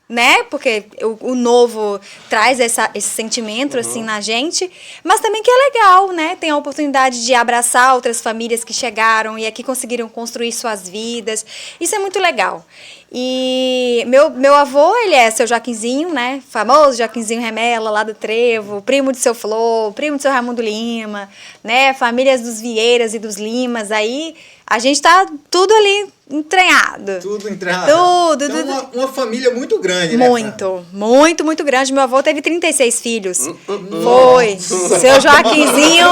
né? Porque o novo traz esse sentimento, assim, na gente. Mas também que é legal, né? Tem a oportunidade de abraçar outras famílias que chegaram e aqui conseguiram construir suas vidas. Isso é muito legal. E meu avô, ele é seu Joaquinzinho, né? Famoso Joaquinzinho Remela, lá do Trevo, primo de seu Flor, primo de seu Raimundo Lima, né? Famílias dos Vieiras e dos Limas. Aí a gente tá tudo ali entranhado. Tudo entranhado. Tudo, Então, tudo. uma família muito grande, né? Muito, muito, muito grande. Meu avô teve 36 filhos. Foi. Seu Joaquinzinho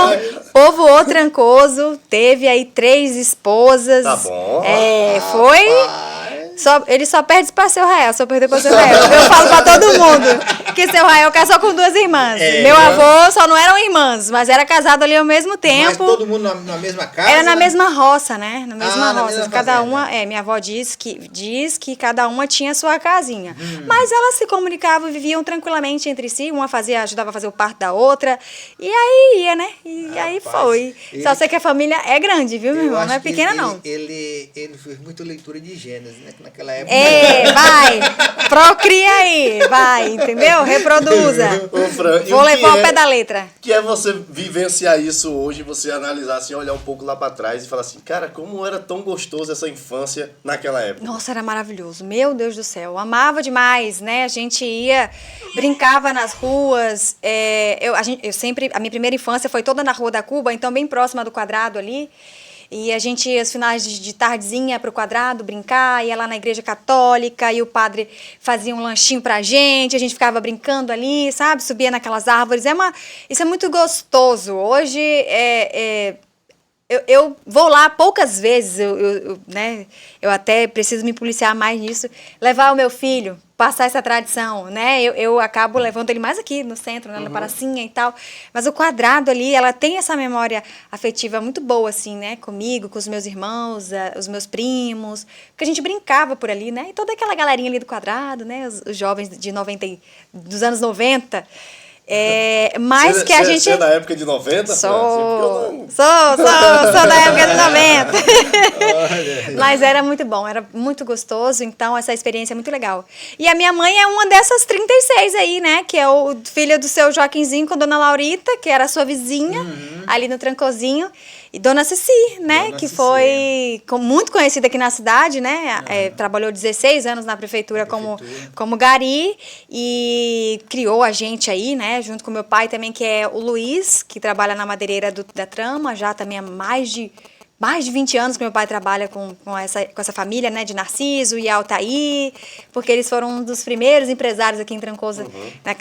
povoou Trancoso, teve aí 3 esposas. Tá bom. Foi. Ele só perde para seu Rael, só perdeu para seu Rael. Eu falo para todo mundo que seu Rael casou com 2 irmãs. Meu avô só não eram irmãs, mas era casado ali ao mesmo tempo. Mas todo mundo na mesma casa? Era na mesma roça, né? Na mesma roça. Mesma cada fazenda. uma, minha avó diz que cada uma tinha sua casinha. Mas elas se comunicavam e viviam tranquilamente entre si. Uma ajudava a fazer o parto da outra. E aí ia, né? E aí foi. Só sei que a família é grande, viu, meu irmão? Não é pequena, não. Ele fez muita leitura de Gênesis, né? Naquela época. Vai! Procria aí! Vai, entendeu? Reproduza. Ô, Fran, Vou levar ao pé da letra. Que é você vivenciar isso hoje, você analisar assim, olhar um pouco lá pra trás e falar assim, cara, como era tão gostoso essa infância naquela época. Nossa, era maravilhoso. Meu Deus do céu. Amava demais, né? A gente ia, brincava nas ruas. A minha primeira infância foi toda na Rua da Cuba, então bem próxima do Quadrado ali. E a gente ia aos finais de tardezinha pro Quadrado brincar, ia lá na igreja católica e o padre fazia um lanchinho pra gente, a gente ficava brincando ali, sabe? Subia naquelas árvores. Isso é muito gostoso. Hoje eu vou lá poucas vezes, né? Eu até preciso me policiar mais nisso, levar o meu filho, passar essa tradição, né? Eu acabo levando ele mais aqui no centro, né? Na pracinha e tal. Mas o Quadrado ali, ela tem essa memória afetiva muito boa, assim, né? Comigo, com os meus irmãos, os meus primos, porque a gente brincava por ali, né? E toda aquela galerinha ali do Quadrado, né? Os jovens dos anos 90. Mas que a gente... Você é da época de 90? Sou da época de 90. Mas era muito bom, era muito gostoso, então essa experiência é muito legal. E a minha mãe é uma dessas 36 aí, né? Que é o filho do seu Joaquinzinho com Dona Laurita, que era sua vizinha, ali no Trancozinho. E Dona Ceci, né? Dona que Ceci, foi muito conhecida aqui na cidade, né? Trabalhou 16 anos na prefeitura como gari e criou a gente aí, né? Junto com meu pai também, que é o Luiz, que trabalha na madeireira da Trama, já também há mais de 20 anos que meu pai trabalha com essa família, né, de Narciso e Altair, porque eles foram um dos primeiros empresários aqui em Trancoso,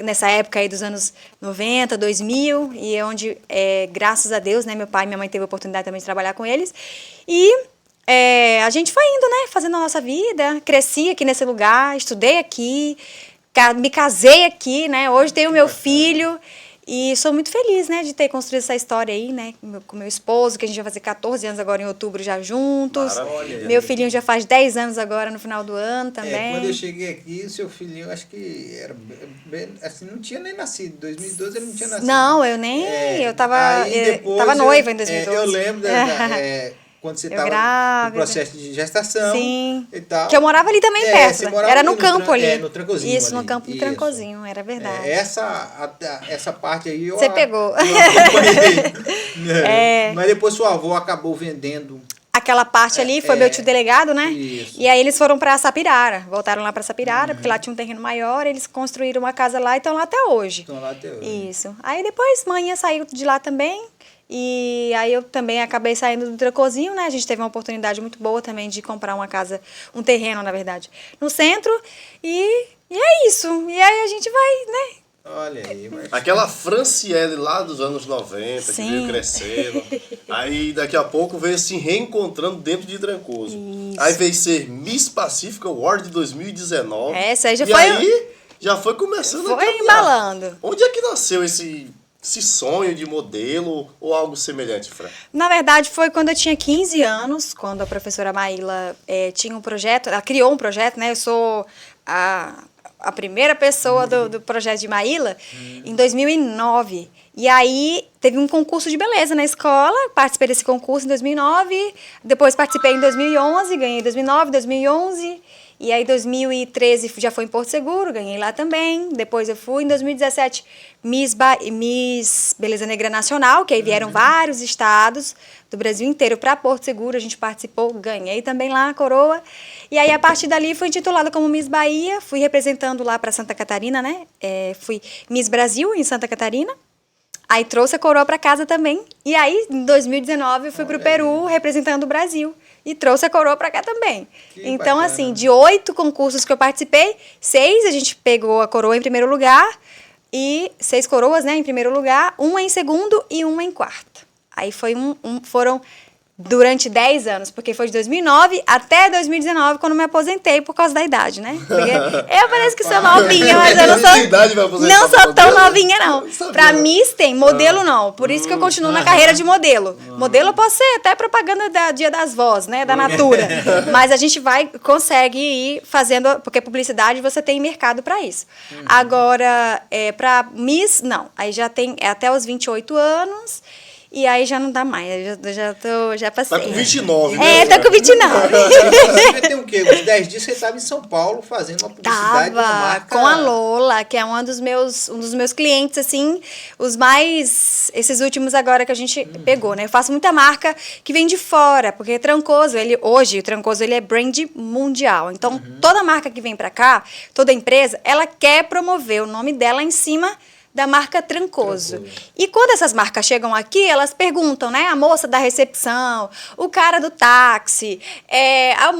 nessa época aí dos anos 90, 2000, e é onde, graças a Deus, né, meu pai e minha mãe teve a oportunidade também de trabalhar com eles, e a gente foi indo, né, fazendo a nossa vida, cresci aqui nesse lugar, estudei aqui, me casei aqui, né, hoje tenho meu filho. E sou muito feliz, né, de ter construído essa história aí, né, com meu esposo, que a gente vai fazer 14 anos agora em outubro já juntos. Maravilha. Meu filhinho já faz 10 anos agora no final do ano também. Quando eu cheguei aqui, o seu filhinho, acho que era bem, assim, não tinha nem nascido. Em 2012 ele não tinha nascido. Não, eu nem, eu tava noiva em 2012. Eu lembro quando você estava no processo de gestação. Sim. E tal. Que eu morava ali também perto. Era no campo ali. No Trancozinho. Isso, ali. no campo do Trancozinho, era verdade. Essa parte aí Você pegou. Mas depois seu avô acabou vendendo. Aquela parte ali foi meu tio delegado, né? Isso. E aí eles foram para Sapirara, voltaram lá para Sapirara, porque lá tinha um terreno maior, eles construíram uma casa lá e estão lá até hoje. Estão lá até hoje. Isso. Aí depois, manhã saiu de lá também. E aí eu também acabei saindo do Trancozinho, né? A gente teve uma oportunidade muito boa também de comprar uma casa, um terreno, na verdade, no centro. E é isso. E aí a gente vai, né? Olha aí, mas... Aquela Franciele lá dos anos 90, Sim. que veio crescendo. Aí daqui a pouco veio se reencontrando dentro de Trancoso. Isso. Aí veio ser Miss Pacific Award de 2019. Essa aí já e foi... aí já foi começando a Foi caminhar. embalando. Onde é que nasceu esse sonho de modelo ou algo semelhante, Fran? Na verdade, foi quando eu tinha 15 anos, quando a professora Maíla tinha um projeto, ela criou um projeto, né? Eu sou a primeira pessoa do projeto de Maíla em 2009. E aí teve um concurso de beleza na escola, participei desse concurso em 2009, depois participei em 2011, ganhei em 2009, 2011... E aí, em 2013, já foi em Porto Seguro, ganhei lá também. Depois eu fui, em 2017, Miss Beleza Negra Nacional, que aí vieram vários estados do Brasil inteiro para Porto Seguro. A gente participou, ganhei também lá a coroa. E aí, a partir dali, fui intitulada como Miss Bahia. Fui representando lá para Santa Catarina, né? Fui Miss Brasil em Santa Catarina. Aí trouxe a coroa para casa também. E aí, em 2019, eu fui para o Peru representando o Brasil. E trouxe a coroa para cá também. Então, bacana. assim, de 8 concursos que eu participei, 6 a gente pegou a coroa em primeiro lugar. E 6 coroas, né, em primeiro lugar. Uma em segundo e uma em quarto. Aí foram durante 10 anos, porque foi de 2009 até 2019, quando me aposentei por causa da idade, né? Porque eu pareço que sou novinha, mas eu não sou tão novinha, não. Pra Miss tem, modelo não. Por isso que eu continuo na carreira de modelo. Modelo eu posso ser até propaganda da Dia das Vós, né? Da Natura. Mas a gente consegue ir fazendo, porque publicidade você tem mercado pra isso. Agora, pra Miss, não. Aí já tem até os 28 anos. E aí já não dá mais, já passei. Tá com 29, né? Tá com 29. Você tem o quê? Uns 10 dias você estava em São Paulo fazendo uma publicidade de uma marca. Com a Lola, que é um dos meus clientes, assim, esses últimos agora que a gente pegou, né? Eu faço muita marca que vem de fora, porque Trancoso, hoje o Trancoso ele é brand mundial. Então, toda marca que vem pra cá, toda empresa, ela quer promover o nome dela em cima da marca Trancoso. E quando essas marcas chegam aqui, elas perguntam, né? A moça da recepção, o cara do táxi,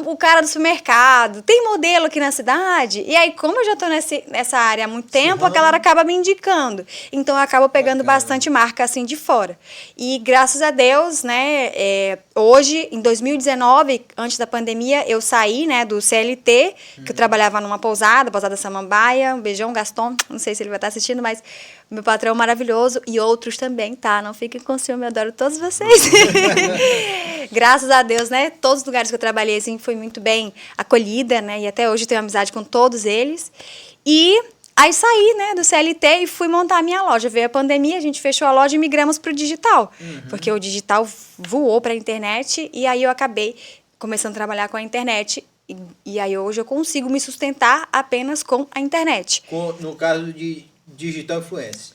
o cara do supermercado, tem modelo aqui na cidade? E aí, como eu já estou nessa área há muito tempo, aquela acaba me indicando. Então, eu acabo pegando bastante marca, assim, de fora. E, graças a Deus, né? Hoje, em 2019, antes da pandemia, eu saí, né, do CLT, que eu trabalhava numa pousada Samambaia. Um beijão, Gaston. Não sei se ele vai estar assistindo, mas meu patrão maravilhoso e outros também, tá? Não fiquem com ciúme, eu adoro todos vocês. Graças a Deus, né? Todos os lugares que eu trabalhei, assim, fui muito bem acolhida, né? E até hoje eu tenho amizade com todos eles. E aí saí, né, do CLT e fui montar a minha loja. Veio a pandemia, a gente fechou a loja e migramos para o digital. Porque o digital voou para a internet e aí eu acabei começando a trabalhar com a internet. E aí hoje eu consigo me sustentar apenas com a internet. No caso de digital influencer.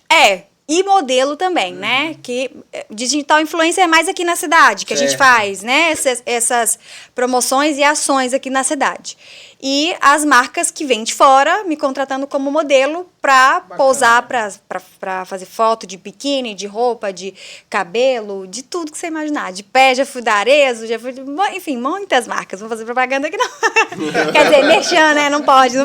E modelo também, né? Que digital influencer é mais aqui na cidade, que a gente faz, né? Essas promoções e ações aqui na cidade. E as marcas que vêm de fora me contratando como modelo para pousar, para fazer foto de biquíni, de roupa, de cabelo, de tudo que você imaginar. De pé, já fui da Arezzo, já fui... Enfim, muitas marcas. Vou fazer propaganda aqui, não. Quer dizer, merchan, né? Não pode.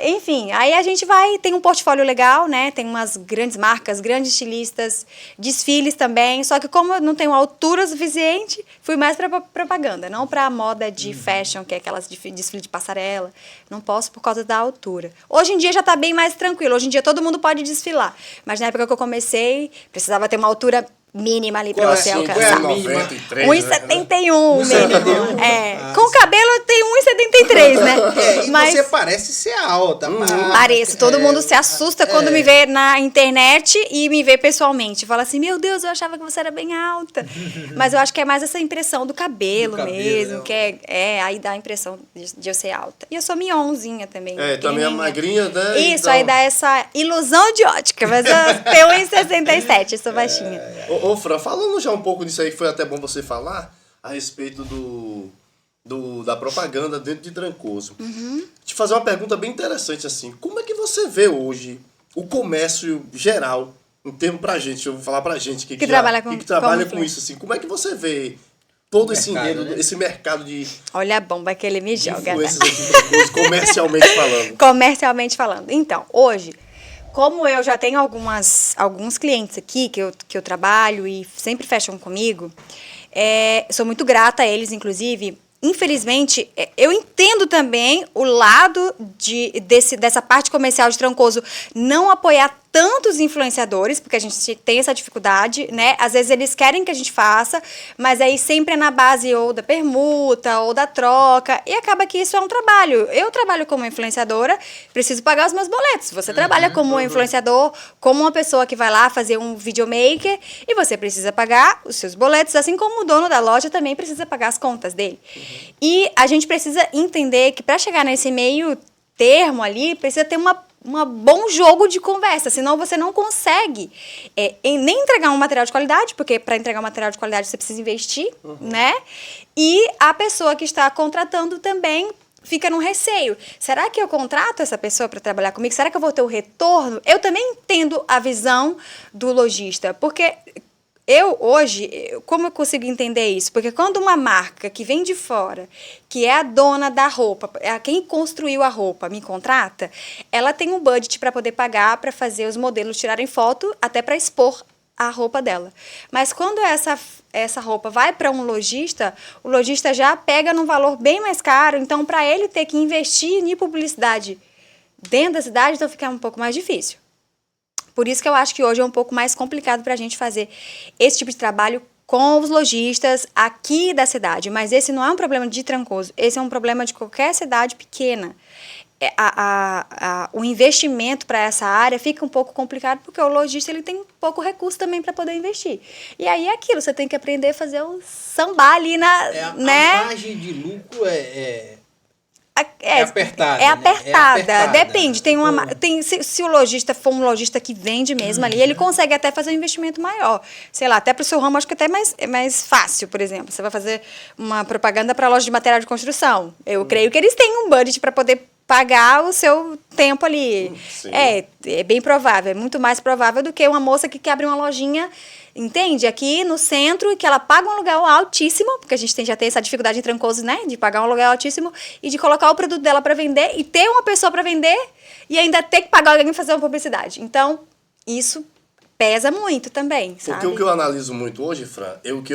Enfim, aí a gente tem um portfólio legal, né? Tem umas grandes marcas, grandes estilistas, desfiles também. Só que como eu não tenho altura suficiente, fui mais para propaganda, não para moda de fashion, que é aquelas desfile de passarela. Não posso por causa da altura. Hoje em dia já está bem mais tranquilo. Hoje em dia todo mundo pode desfilar. Mas na época que eu comecei, precisava ter uma altura mínima ali pra você alcançar. 1,73, 1,71 mínimo. Com o cabelo eu tenho 1,73, né? Mas você parece ser alta. Pareço. Todo mundo se assusta quando me vê na internet e me vê pessoalmente. Fala assim, meu Deus, eu achava que você era bem alta. Mas eu acho que é mais essa impressão do cabelo mesmo, que aí dá a impressão de eu ser alta. E eu sou mionzinha também. Também é magrinha, né? Isso, então... aí dá essa ilusão de ótica. Mas eu tenho 1,67, eu sou baixinha. Ô, Fran, falando já um pouco disso aí, foi até bom você falar a respeito da propaganda dentro de Trancoso. Te fazer uma pergunta bem interessante, assim. Como é que você vê hoje o comércio geral, em termos pra gente, eu vou falar pra gente que trabalha com isso, assim. Como é que você vê todo esse enredo, né? Esse mercado de... Olha a bomba que ele me joga. Influências aqui em Trancoso, comercialmente falando. Comercialmente falando. Então, hoje... Como eu já tenho alguns clientes aqui que eu trabalho e sempre fecham comigo, sou muito grata a eles, inclusive. Infelizmente, eu entendo também o lado dessa parte comercial de Trancoso não apoiar tantos influenciadores, porque a gente tem essa dificuldade, né? Às vezes eles querem que a gente faça, mas aí sempre é na base ou da permuta ou da troca, e acaba que isso é um trabalho. Eu trabalho como influenciadora, preciso pagar os meus boletos. Você trabalha como influenciador, como uma pessoa que vai lá fazer um videomaker, e você precisa pagar os seus boletos, assim como o dono da loja também precisa pagar as contas dele. E a gente precisa entender que para chegar nesse meio termo ali, precisa ter um bom jogo de conversa, senão você não consegue nem entregar um material de qualidade, porque para entregar um material de qualidade você precisa investir, né? E a pessoa que está contratando também fica num receio. Será que eu contrato essa pessoa para trabalhar comigo? Será que eu vou ter o retorno? Eu também entendo a visão do lojista, porque como eu consigo entender isso? Porque quando uma marca que vem de fora, que é a dona da roupa, quem construiu a roupa, me contrata, ela tem um budget para poder pagar, para fazer os modelos tirarem foto, até para expor a roupa dela. Mas quando essa roupa vai para um lojista, o lojista já pega num valor bem mais caro, então para ele ter que investir em publicidade dentro da cidade, então fica um pouco mais difícil. Por isso que eu acho que hoje é um pouco mais complicado para a gente fazer esse tipo de trabalho com os lojistas aqui da cidade. Mas esse não é um problema de Trancoso, esse é um problema de qualquer cidade pequena. O investimento para essa área fica um pouco complicado porque o lojista ele tem pouco recurso também para poder investir. E aí é aquilo, você tem que aprender a fazer o sambar ali né? A margem de lucro é apertada. É apertada. Apertada. Depende. Se o lojista for um lojista que vende mesmo ali, ele consegue até fazer um investimento maior. Sei lá, até para o seu ramo, acho que até é mais fácil, por exemplo. Você vai fazer uma propaganda para a loja de material de construção. Eu creio que eles têm um budget para poder pagar o seu tempo ali. Sim. É bem provável. É muito mais provável do que uma moça que quer abrir uma lojinha, entende? Aqui no centro, que ela paga um aluguel altíssimo, porque a gente já tem essa dificuldade em Trancoso, né? De pagar um aluguel altíssimo e de colocar o produto dela para vender e ter uma pessoa para vender e ainda ter que pagar alguém para fazer uma publicidade. Então, isso pesa muito também, sabe? Porque o que eu analiso muito hoje, Fran, o que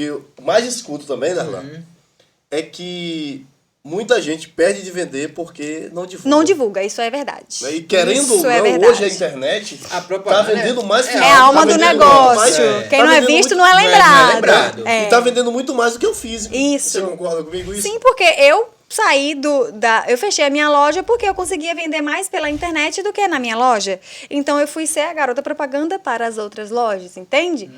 eu mais escuto também, Darlan, é que muita gente perde de vender porque não divulga. Não divulga, isso é verdade. E querendo ou não, hoje a internet tá vendendo mais que a alma do negócio. Quem não é visto não é lembrado. E tá vendendo muito mais do que o físico. Isso. Você concorda comigo isso? Sim, porque eu saí eu fechei a minha loja porque eu conseguia vender mais pela internet do que na minha loja. Então eu fui ser a garota propaganda para as outras lojas, entende?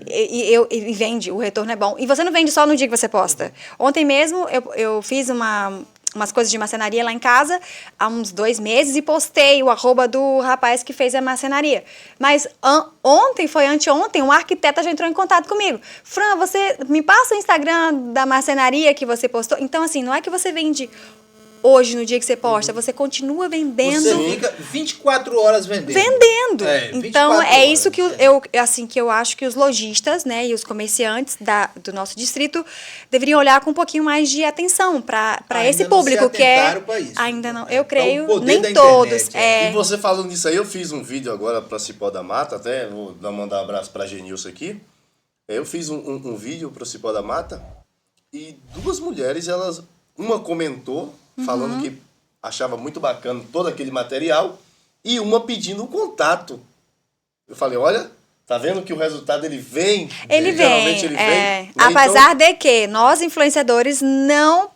E vende, o retorno é bom. E você não vende só no dia que você posta. Ontem mesmo eu fiz umas coisas de marcenaria lá em casa há uns 2 meses e postei o @ do rapaz que fez a marcenaria. Mas anteontem, um arquiteta já entrou em contato comigo. Fran, você me passa o Instagram da marcenaria que você postou? Então, assim, não é que você vende hoje, no dia que você posta, você continua vendendo. Você fica 24 horas vendendo. Então, é isso que eu acho que os lojistas, né, e os comerciantes do nosso distrito deveriam olhar com um pouquinho mais de atenção para esse público que é. Ainda não. Eu creio, nem todos. E você falando disso aí, eu fiz um vídeo agora para Cipó da Mata, até vou mandar um abraço para a Genilson aqui. Eu fiz um vídeo para o Cipó da Mata e 2 mulheres, uma comentou falando que achava muito bacana todo aquele material e uma pedindo um contato. Eu falei, olha, tá vendo que o resultado ele vem? Geralmente ele vem. Apesar de que nós, influenciadores, não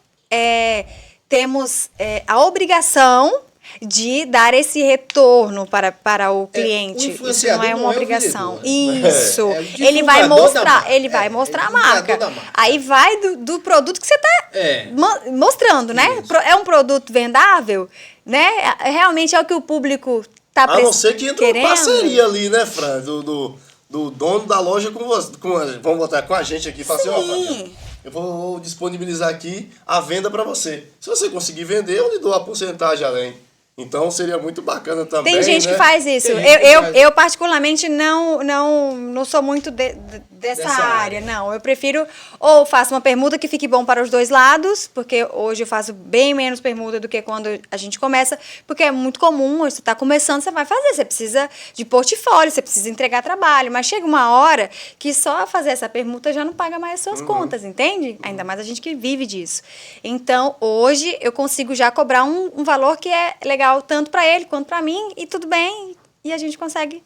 temos a obrigação de dar esse retorno para o cliente. Isso não é uma obrigação. Isso. Ele vai mostrar a marca. Aí vai do produto que você está mostrando, né? Isso. É um produto vendável, né? Realmente é o que o público está querendo. A não ser que entre uma parceria ali, né, Fran? Do dono da loja com você. Vamos botar com a gente aqui e falar assim, eu vou disponibilizar aqui a venda para você. Se você conseguir vender, eu lhe dou a porcentagem além. Então seria muito bacana também. Tem gente que faz isso. Eu particularmente não sou muito dessa área. Não, eu prefiro ou faço uma permuta que fique bom para os 2 lados, porque hoje eu faço bem menos permuta do que quando a gente começa, porque é muito comum, você está começando, você vai fazer, você precisa de portfólio, você precisa entregar trabalho, mas chega uma hora que só fazer essa permuta já não paga mais as suas contas, entende? Ainda mais a gente que vive disso. Então, hoje eu consigo já cobrar um valor que é legal tanto para ele quanto para mim, e tudo bem, e a gente consegue,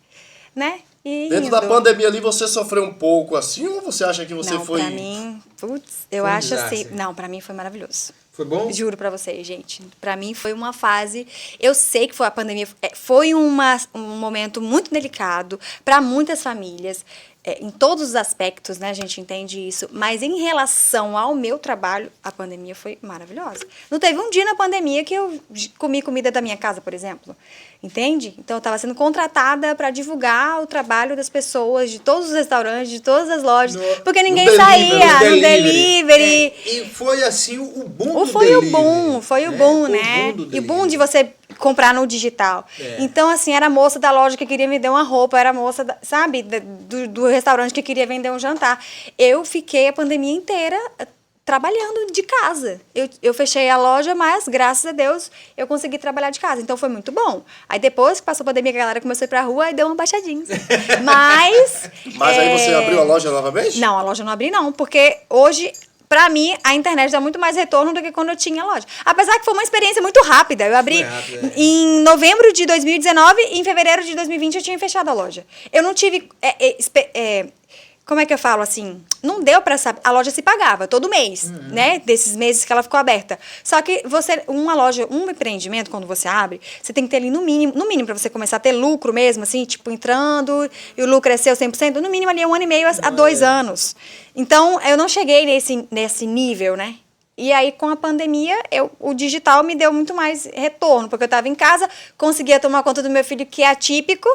né? Ir Dentro da indo. pandemia ali, você sofreu um pouco assim, ou você acha que você Não, foi... pra mim, eu Foi um acho assim... desastre. Não, pra mim foi maravilhoso. Foi bom? Juro pra vocês, gente. Pra mim foi uma fase... Eu sei que foi a pandemia... Foi um momento muito delicado pra muitas famílias. Em todos os aspectos, né? A gente entende isso. Mas em relação ao meu trabalho, a pandemia foi maravilhosa. Não teve um dia na pandemia que eu comi comida da minha casa, por exemplo. Entende? Então, eu estava sendo contratada para divulgar o trabalho das pessoas, de todos os restaurantes, de todas as lojas. Porque ninguém saía no delivery. E foi assim o boom do Foi delivery. o boom, foi o né? boom, Foi né? o boom do E o boom de delivery. você comprar no digital. É. Então, assim, era a moça da loja que queria vender uma roupa, era a moça, sabe, do restaurante que queria vender um jantar. Eu fiquei a pandemia inteira trabalhando de casa. Eu fechei a loja, mas, graças a Deus, eu consegui trabalhar de casa. Então, foi muito bom. Aí, depois que passou a pandemia, que a galera começou a ir pra rua, aí deu uma baixadinha. Mas... Mas aí você abriu a loja novamente? Não, a loja eu não abri, não. Porque hoje... Pra mim, a internet dá muito mais retorno do que quando eu tinha loja. Apesar que foi uma experiência muito rápida. Eu abri em novembro de 2019 e em fevereiro de 2020 eu tinha fechado a loja. Eu não tive... como é que eu falo assim? Não deu pra saber. A loja se pagava todo mês, né? Desses meses que ela ficou aberta. Só que uma loja, um empreendimento, quando você abre, você tem que ter ali no mínimo pra você começar a ter lucro mesmo, assim, tipo, entrando e o lucro é seu 100%, no mínimo ali 1 ano e meio a 2 anos. Então, eu não cheguei nesse nível, né? E aí, com a pandemia, o digital me deu muito mais retorno, porque eu estava em casa, conseguia tomar conta do meu filho, que é atípico,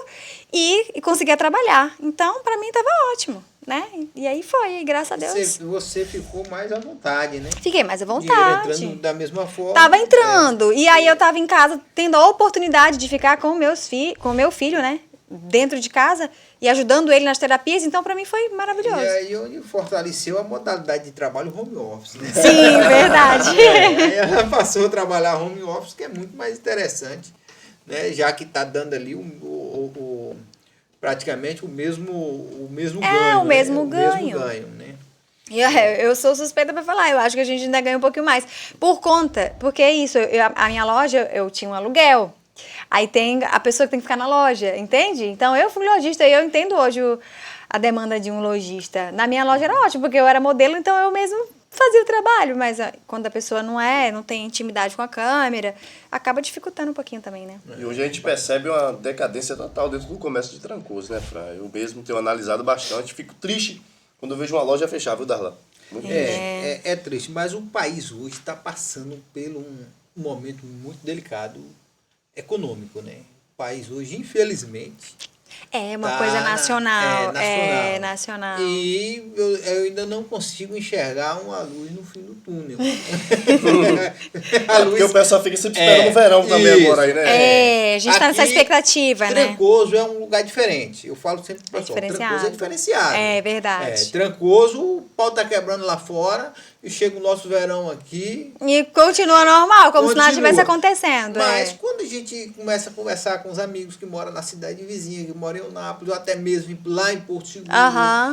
e conseguia trabalhar. Então, para mim, estava ótimo, né? E aí foi, graças a Deus. Você ficou mais à vontade, né? Fiquei mais à Dinheiro vontade. entrando da mesma forma. Tava entrando. E aí, eu estava em casa, tendo a oportunidade de ficar com o meu filho, né? Dentro de casa e ajudando ele nas terapias, então para mim foi maravilhoso. E aí onde fortaleceu a modalidade de trabalho home office, né? Sim, verdade. Aí ela passou a trabalhar home office, que é muito mais interessante, né? Já que está dando ali praticamente o mesmo ganho. O mesmo né? O ganho. mesmo ganho, né? Eu sou suspeita para falar, eu acho que a gente ainda ganha um pouquinho mais. Porque é isso, a minha loja, eu tinha um aluguel. Aí tem a pessoa que tem que ficar na loja, entende? Então, eu fui lojista e eu entendo hoje a demanda de um lojista. Na minha loja era ótimo, porque eu era modelo, então eu mesmo fazia o trabalho. Mas quando a pessoa não tem intimidade com a câmera, acaba dificultando um pouquinho também, né? E hoje a gente percebe uma decadência total dentro do comércio de Trancoso, né, Fran? Eu mesmo tenho analisado bastante, fico triste quando eu vejo uma loja fechar, viu, Darlan? Muito É triste, mas o país hoje está passando por um momento muito delicado econômico, né? O país hoje, infelizmente... É uma coisa nacional. É nacional. E eu ainda não consigo enxergar uma luz no fim do túnel. Porque o pessoal fica sempre esperando o verão também agora aí, né? A gente está nessa expectativa, né? Trancoso é um lugar diferente. Eu falo sempre pro pessoal, diferenciado. Trancoso é diferenciado. É verdade. Trancoso, o pau tá quebrando lá fora e chega o nosso verão aqui. E continua normal, como se nada estivesse acontecendo. Mas quando a gente começa a conversar com os amigos que moram na cidade vizinha, que moram em Eunápolis, ou até mesmo lá em Porto Seguro,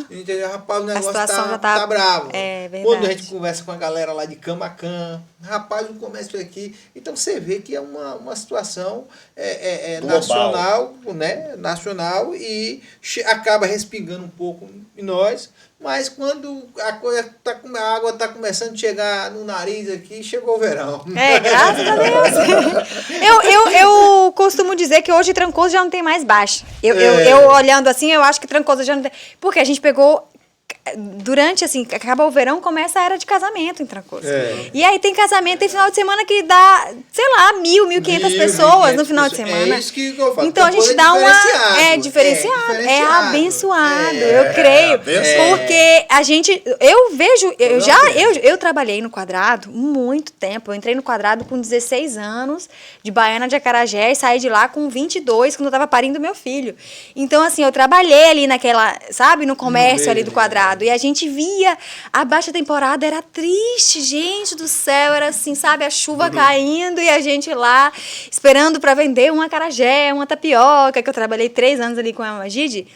entendeu? Rapaz, o negócio situação tá bravo. É verdade. Quando a gente conversa com a galera lá de Camacan, rapaz, o comércio aqui. Então você vê que é uma situação nacional, né? Nacional e acaba respingando um pouco em nós. Mas quando a água está começando a chegar no nariz aqui, chegou o verão. Graças a Deus. Eu costumo dizer que hoje Trancoso já não tem mais baixa. Eu olhando assim, eu acho que Trancoso já não tem. Porque a gente pegou... Durante, assim, acaba o verão, começa a era de casamento em Trancoso. E aí tem casamento, tem final de semana que dá, sei lá, 1.500 pessoas no final de semana. É isso que eu falo. Então a gente dá diferenciado. É abençoado, eu creio. Porque a gente, eu vejo, eu trabalhei no Quadrado muito tempo. Eu entrei no Quadrado com 16 anos, de Baiana de Acarajé, e saí de lá com 22, quando eu tava parindo meu filho. Então, assim, eu trabalhei ali naquela, sabe, no comércio ali do Quadrado. passado. E a gente via a baixa temporada, era triste, gente do céu, era assim, sabe, a chuva caindo e a gente lá esperando para vender um acarajé, uma tapioca, que eu trabalhei 3 anos ali com a Magide.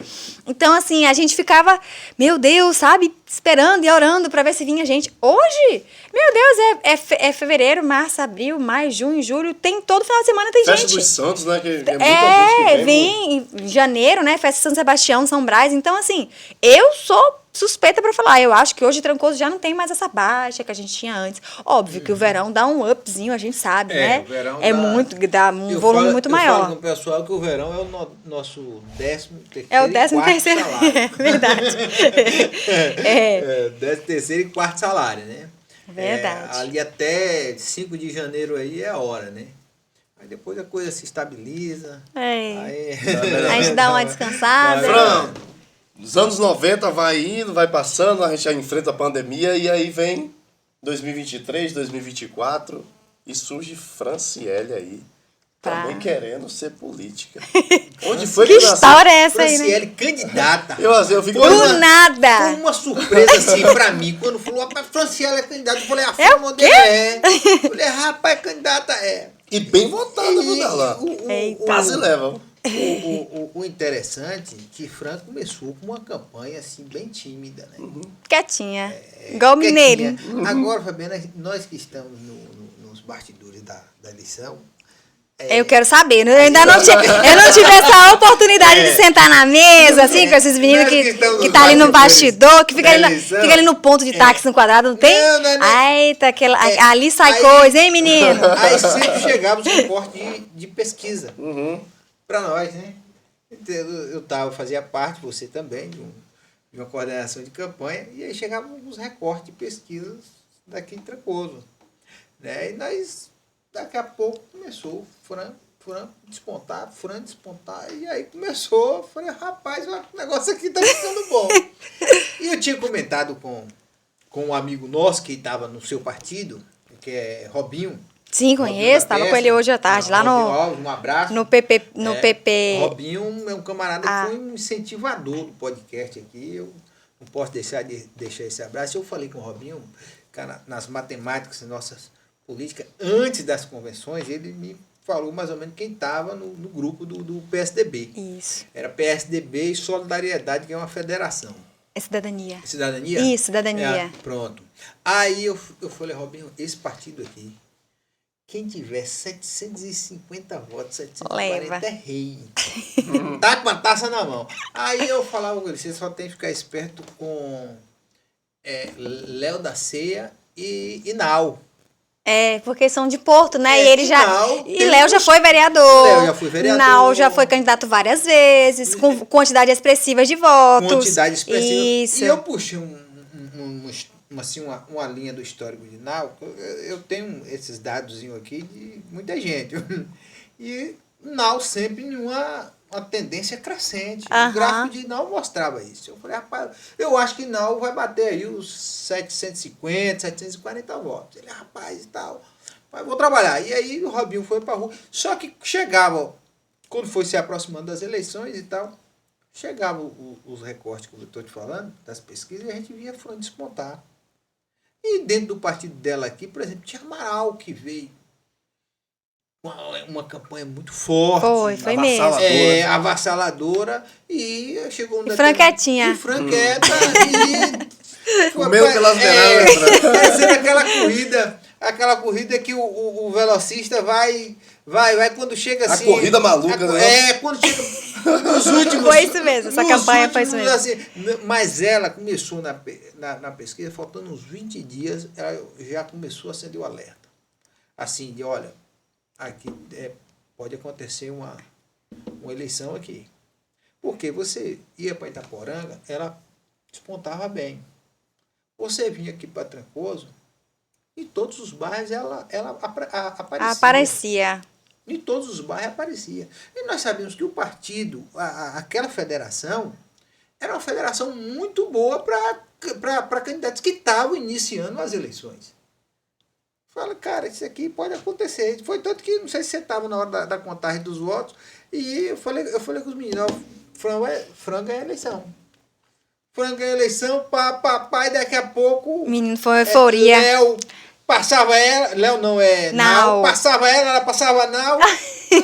Então, assim, a gente ficava, meu Deus, sabe, esperando e orando para ver se vinha gente. Hoje, meu Deus, é fevereiro, março, abril, maio, junho, julho, tem todo final de semana tem Festa gente. dos Santos, né? Que muita gente que vem em janeiro, né? Festa São Sebastião, São Brás. Então, assim, eu sou suspeita para falar. Eu acho que hoje Trancoso já não tem mais essa baixa que a gente tinha antes. Óbvio que o verão dá um upzinho, a gente sabe, né? O verão dá um volume muito maior. Eu falo com o pessoal que o verão é o nosso 13º É o 13º salário. É verdade. 13º e 4º salário, né? Verdade. Ali até 5 de janeiro aí é a hora, né? Aí depois a coisa se estabiliza. Aí... a gente dá uma descansada. Fran, nos anos 90 vai indo, vai passando, a gente já enfrenta a pandemia e aí vem 2023, 2024 e surge Franciele aí, também querendo ser política. Onde foi que história é essa aí, né? Franciele candidata. Eu fico Do nada. Foi uma surpresa assim pra mim. Quando falou, rapaz, Franciele é candidata, eu falei, a forma o onde ela é. Eu falei, rapaz, candidata é. E bem votada, viu, Darlan? Quase leva. O interessante é que Fran começou com uma campanha assim bem tímida, né? Quietinha. Igual mineiro. Agora, Fabiana, nós que estamos nos bastidores da eleição. Eu quero saber. Eu ainda não tive essa oportunidade de sentar na mesa, assim, com esses meninos que tá ali no bastidor, que fica ali no ponto de táxi no quadrado, não tem? Eita, ali sai coisa, hein, menino? Aí sempre chegava o suporte de pesquisa. Para nós, né? Eu fazia parte, você também, de uma coordenação de campanha, e aí chegavam os recortes de pesquisas daqui em Trancoso. Né? E nós, daqui a pouco, começou Fran despontar, e aí começou, eu falei, rapaz, o negócio aqui tá ficando bom. E eu tinha comentado com um amigo nosso que estava no seu partido, que é Robinho. Sim, conheço, estava com ele hoje à tarde, lá um abraço. No PP. Robinho é um camarada que foi um incentivador do podcast aqui, eu não posso deixar esse abraço. Eu falei com o Robinho, cara, nas matemáticas nossas políticas, antes das convenções, ele me falou mais ou menos quem estava no grupo do PSDB. Isso. Era PSDB e Solidariedade, que é uma federação. É cidadania. Cidadania? Isso, cidadania. Pronto. Aí eu falei, Robinho, esse partido aqui, quem tiver 750 votos, 740 leva. É rei. Tá com a taça na mão. Aí eu falava com ele, você só tem que ficar esperto com Léo da Ceia e Nau. Porque são de Porto, né? E ele Léo já foi vereador. Léo já foi vereador. Nau já foi candidato várias vezes, com quantidade expressiva de votos. Quantidade expressiva. Isso. E eu puxei uma linha do histórico de Nau. Eu tenho esses dados aqui de muita gente. E Nau sempre em uma tendência crescente. O gráfico de Nau mostrava isso. Eu falei, rapaz, eu acho que Nau vai bater aí os 750, 740 votos. Ele, rapaz, e tal. Mas vou trabalhar. E aí o Robinho foi pra rua. Só que chegava, quando foi se aproximando das eleições e tal, chegavam os recortes que eu estou te falando, das pesquisas, e a gente via Fran despontar. E dentro do partido dela aqui, por exemplo, tinha Amaral que veio. Uma campanha muito forte. Foi mesmo. Avassaladora. E chegou um franquetinha. E franqueta. O meu pelas beiradas. Parecendo aquela corrida que o velocista vai quando chega assim. A corrida maluca, né? Quando chega nos últimos. Foi isso mesmo, essa campanha foi isso mesmo. Assim, mas ela começou na pesquisa, faltando uns 20 dias, ela já começou a acender o alerta. Assim, de olha, aqui pode acontecer uma eleição aqui. Porque você ia para Itaporanga, ela despontava bem. Você vinha aqui para Trancoso, em todos os bairros ela aparecia. Em todos os bairros aparecia. E nós sabemos que o partido, aquela federação, era uma federação muito boa para candidatos que estavam iniciando as eleições. Fala, cara, isso aqui pode acontecer. Foi tanto que, não sei se você estava na hora da contagem dos votos, e eu falei com os meninos, Fran ganha a eleição. Fulano ganhou a eleição, papai, daqui a pouco... O menino foi uma euforia. Léo passava ela, Léo não é Nau, passava ela passava Nau,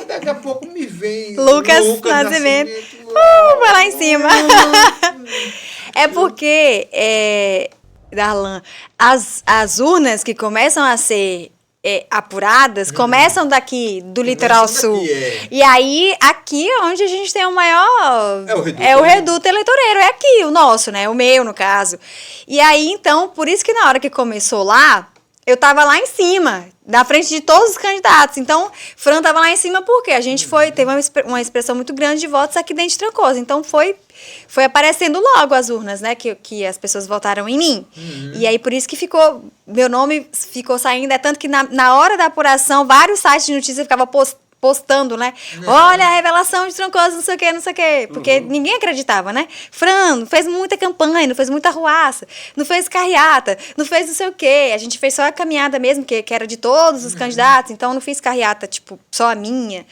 daqui a pouco me vem Lucas Nascimento. Vai lá em cima. É porque, Darlan, as urnas que começam a ser apuradas, começam daqui do litoral sul. E aí, aqui é onde a gente tem o maior... É o reduto eleitoreiro. É aqui, o nosso, né? O meu, no caso. E aí, então, por isso que na hora que começou lá, eu tava lá em cima, na frente de todos os candidatos. Então, Fran tava lá em cima porque a gente teve uma expressão muito grande de votos aqui dentro de Trancoso. Então, foi aparecendo logo as urnas, né? Que as pessoas votaram em mim. E aí, por isso que meu nome ficou saindo. É tanto que na hora da apuração, vários sites de notícias ficavam postando, né? Olha a revelação de Trancoso, não sei o quê. Porque ninguém acreditava, né? Fran fez muita campanha, não fez muita arruaça, não fez carreata, não fez não sei o quê. A gente fez só a caminhada mesmo, que era de todos os candidatos, então eu não fiz carreata, tipo, só a minha.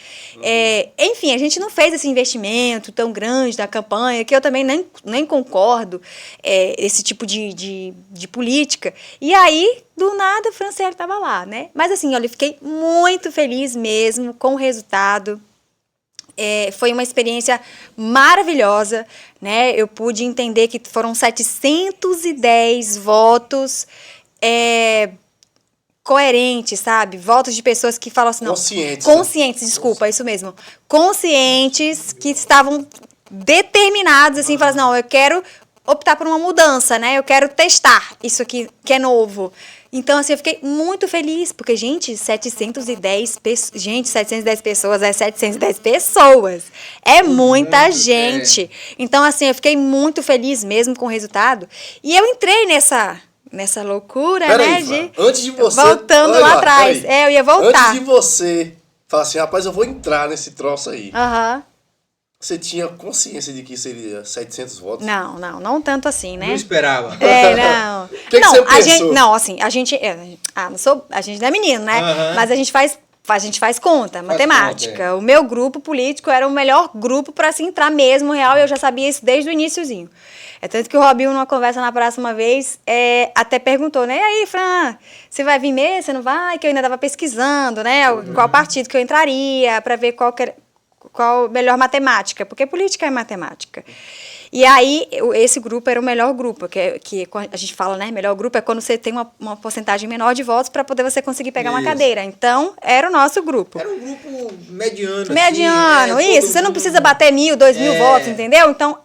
Enfim, a gente não fez esse investimento tão grande da campanha, que eu também nem concordo, esse tipo de política. E aí, do nada, o Franciele estava lá, né? Mas assim, olha, eu fiquei muito feliz mesmo com o resultado. Foi uma experiência maravilhosa, né? Eu pude entender que foram 710 votos coerentes, sabe? Votos de pessoas que falam assim... Não, conscientes, desculpa, isso mesmo. Conscientes, que estavam determinados, assim, falam assim, não, eu quero optar por uma mudança, né? Eu quero testar isso aqui, que é novo. Então, assim, eu fiquei muito feliz, porque, gente, 710 pessoas é 710 pessoas. É muita gente. Então, assim, eu fiquei muito feliz mesmo com o resultado. E eu entrei nessa loucura, né? Antes de você... Voltando lá atrás. Eu ia voltar. Antes de você falar assim, rapaz, eu vou entrar nesse troço aí. Você tinha consciência de que seria 700 votos? Não tanto assim, né? Não esperava. Não. O que você pensou? A gente não é menino, né? Mas a gente faz conta, matemática. O meu grupo político era o melhor grupo para se entrar mesmo, real, e eu já sabia isso desde o iniciozinho. É tanto que o Robinho, numa conversa na praça uma vez, até perguntou, né? E aí, Fran, você vai vir mesmo? Você não vai? Que eu ainda estava pesquisando, né? Qual partido que eu entraria, para ver qual melhor matemática, porque política é matemática. E aí, esse grupo era o melhor grupo, que a gente fala, né? Melhor grupo é quando você tem uma porcentagem menor de votos para poder você conseguir pegar uma cadeira. Então, era o nosso grupo. Era um grupo mediano. Mediano, assim, isso. Você não precisa bater 1.000, 2.000 votos, entendeu? Então,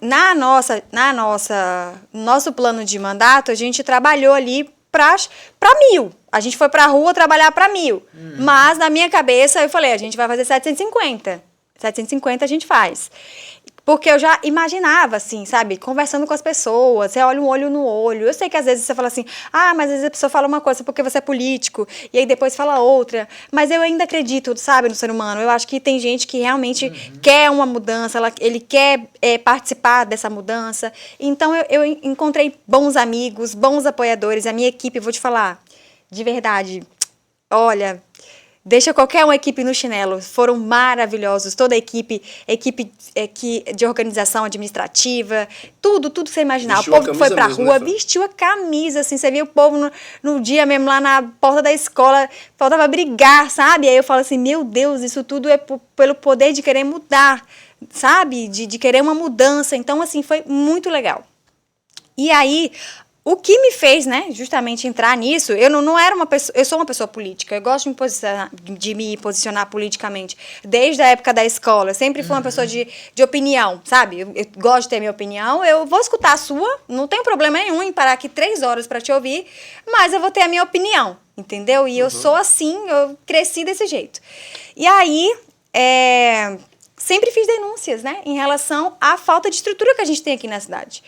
nosso plano de mandato, a gente trabalhou ali para 1.000. A gente foi para a rua trabalhar para 1.000. Mas, na minha cabeça, eu falei, a gente vai fazer 750. 750 a gente faz. Porque eu já imaginava, assim, sabe? Conversando com as pessoas, você olha um olho no olho. Eu sei que às vezes você fala assim, mas às vezes a pessoa fala uma coisa porque você é político, e aí depois fala outra. Mas eu ainda acredito, sabe, no ser humano. Eu acho que tem gente que realmente quer uma mudança, ele quer participar dessa mudança. Então eu encontrei bons amigos, bons apoiadores. A minha equipe, vou te falar, de verdade, olha... Deixa qualquer uma equipe no chinelo. Foram maravilhosos. Toda a equipe de organização administrativa, tudo que você imaginar. O povo que foi pra rua, vestiu a camisa, assim, você via o povo no dia mesmo lá na porta da escola, faltava brigar, sabe? Aí eu falo assim, meu Deus, isso tudo é pelo poder de querer mudar, sabe? De querer uma mudança. Então, assim, foi muito legal. E aí... O que me fez, né, justamente entrar nisso, eu não era uma pessoa, eu sou uma pessoa política, eu gosto de me posicionar politicamente, desde a época da escola, eu sempre fui uma pessoa de opinião, sabe, eu gosto de ter minha opinião, eu vou escutar a sua, não tem problema nenhum em parar aqui 3 horas para te ouvir, mas eu vou ter a minha opinião, entendeu? E eu sou assim, eu cresci desse jeito. E aí, sempre fiz denúncias, né, em relação à falta de estrutura que a gente tem aqui na cidade.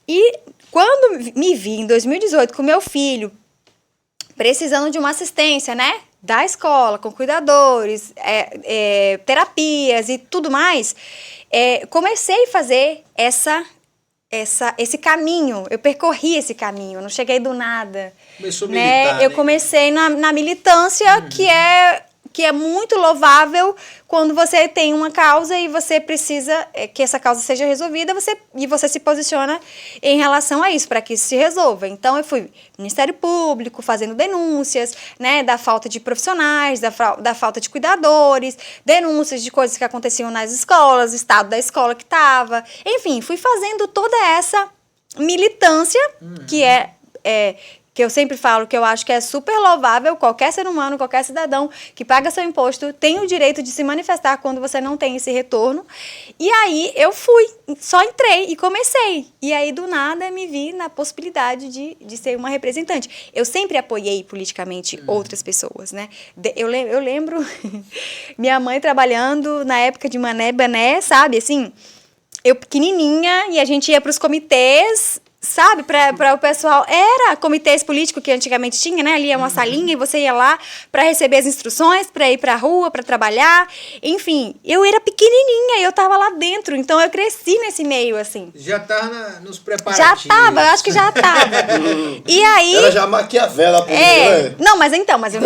E quando me vi em 2018 com meu filho precisando de uma assistência, né, da escola, com cuidadores, terapias e tudo mais, comecei a fazer esse caminho, eu percorri esse caminho, eu não cheguei do nada. Começou a militar, né? Eu comecei na militância, que é que é muito louvável quando você tem uma causa e você precisa que essa causa seja resolvida, você se posiciona em relação a isso, para que isso se resolva. Então, eu fui no Ministério Público, fazendo denúncias, né, da falta de profissionais, da falta de cuidadores, denúncias de coisas que aconteciam nas escolas, o estado da escola que estava. Enfim, fui fazendo toda essa militância, que eu sempre falo que eu acho que é super louvável. Qualquer ser humano, qualquer cidadão que paga seu imposto tem o direito de se manifestar quando você não tem esse retorno. E aí eu fui, só entrei e comecei. E aí do nada me vi na possibilidade de ser uma representante. Eu sempre apoiei politicamente outras pessoas, né? Eu lembro minha mãe trabalhando na época de Mané Bené, sabe, assim, eu pequenininha e a gente ia para os comitês, sabe, para o pessoal, era comitês políticos que antigamente tinha, né, ali é uma salinha e você ia lá para receber as instruções, para ir para a rua, para trabalhar, enfim, eu era pequenininha e eu tava lá dentro, então eu cresci nesse meio, assim. Já tava nos preparativos. Já tava, eu acho que já tava. E aí... Era já Maquiavela. Não, mas eu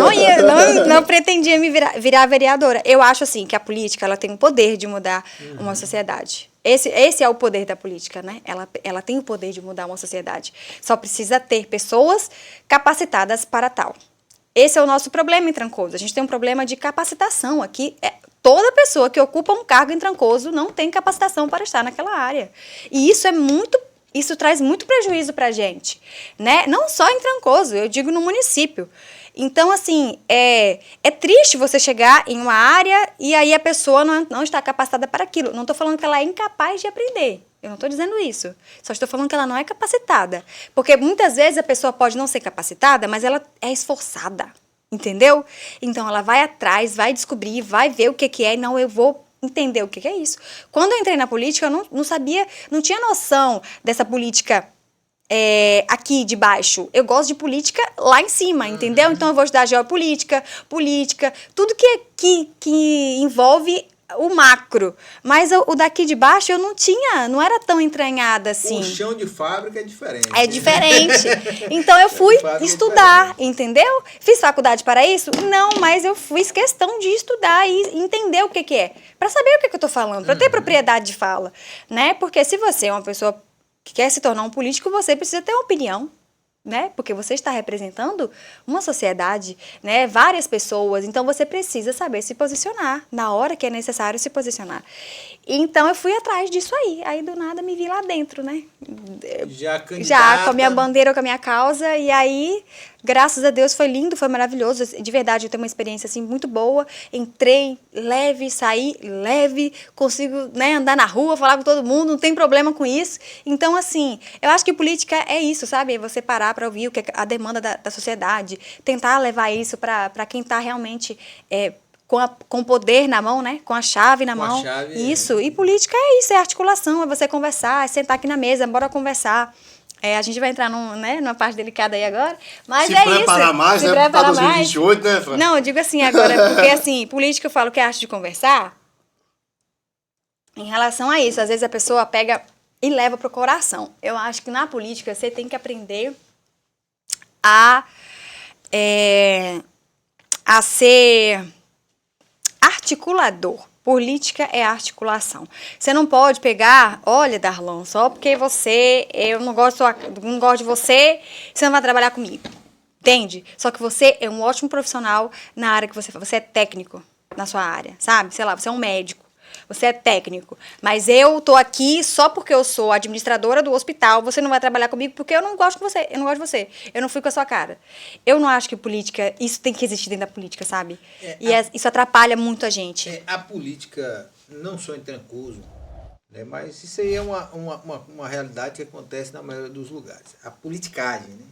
não pretendia me virar vereadora. Eu acho, assim, que a política, ela tem o poder de mudar uma sociedade. Esse é o poder da política, né? Ela tem o poder de mudar uma sociedade. Só precisa ter pessoas capacitadas para tal. Esse é o nosso problema em Trancoso. A gente tem um problema de capacitação aqui. Toda pessoa que ocupa um cargo em Trancoso não tem capacitação para estar naquela área. E isso traz muito prejuízo para a gente, né? Não só em Trancoso, eu digo no município. Então, assim, é triste você chegar em uma área e aí a pessoa não está capacitada para aquilo. Não estou falando que ela é incapaz de aprender. Eu não estou dizendo isso. Só estou falando que ela não é capacitada. Porque muitas vezes a pessoa pode não ser capacitada, mas ela é esforçada. Entendeu? Então, ela vai atrás, vai descobrir, vai ver o que é. Não, eu vou entender o que é isso. Quando eu entrei na política, eu não sabia, não tinha noção dessa política aqui de baixo. Eu gosto de política lá em cima, entendeu? Então eu vou estudar geopolítica, política, tudo que envolve o macro. Mas o daqui de baixo eu não era tão entranhada assim. O chão de fábrica é diferente. É diferente. Então eu fui estudar, entendeu? Fiz faculdade para isso? Não, mas eu fiz questão de estudar e entender o que é. Para saber o que eu tô falando, para ter propriedade de fala, né? Porque se você é uma pessoa que quer se tornar um político, você precisa ter uma opinião, né? Porque você está representando uma sociedade, né? Várias pessoas, então você precisa saber se posicionar na hora que é necessário se posicionar. Então eu fui atrás disso aí do nada me vi lá dentro, né? Já com a minha bandeira, com a minha causa, e aí, graças a Deus, foi lindo, foi maravilhoso, de verdade, eu tenho uma experiência, assim, muito boa, entrei leve, saí leve, consigo, né, andar na rua, falar com todo mundo, não tem problema com isso, então, assim, eu acho que política é isso, sabe, é você parar para ouvir o que é a demanda da sociedade, tentar levar isso para quem está realmente com o poder na mão, né? Com a chave na mão. Isso. E política é isso, é articulação, é você conversar, é sentar aqui na mesa, bora conversar. A gente vai entrar numa parte delicada aí agora, mas é isso. Se preparar mais, né? Para 2028, né, Fran? Não, eu digo assim agora, porque assim, política eu falo que é arte de conversar em relação a isso. Às vezes a pessoa pega e leva pro coração. Eu acho que na política você tem que aprender a ser articulador. Política é articulação. Você não pode pegar, olha, Darlan, só porque eu não gosto de você não vai trabalhar comigo. Entende? Só que você é um ótimo profissional na área que você é técnico na sua área, sabe? Sei lá, você é um médico. Você é técnico, mas eu tô aqui só porque eu sou administradora do hospital, você não vai trabalhar comigo porque eu não gosto de você, eu não fui com a sua cara. Eu não acho que política, isso tem que existir dentro da política, sabe? Isso atrapalha muito a gente. A política, não só em Trancoso, né, mas isso aí é uma realidade que acontece na maioria dos lugares. A politicagem, né?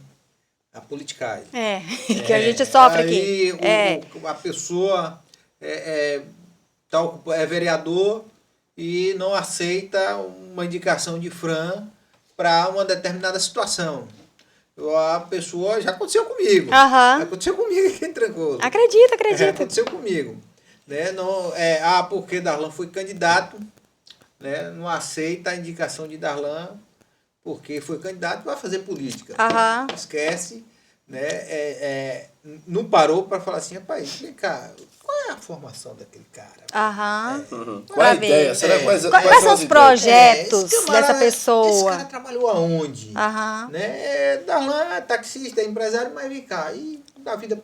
A politicagem. Que a gente sofre aí aqui. A pessoa é vereador e não aceita uma indicação de Fran para uma determinada situação. A pessoa, já aconteceu comigo. Aconteceu comigo aqui em Trancoso. Acredito. Aconteceu comigo. Né? Não, porque Darlan foi candidato, né? Não aceita a indicação de Darlan porque foi candidato, vai fazer política. Esquece, né? Não parou para falar assim, rapaz, vem cá, qual é a formação daquele cara? Qual é a ideia? Quais são os projetos dessa pessoa? Esse cara trabalhou aonde? Né? Darlan é taxista, é empresário, mas vem cá. E na vida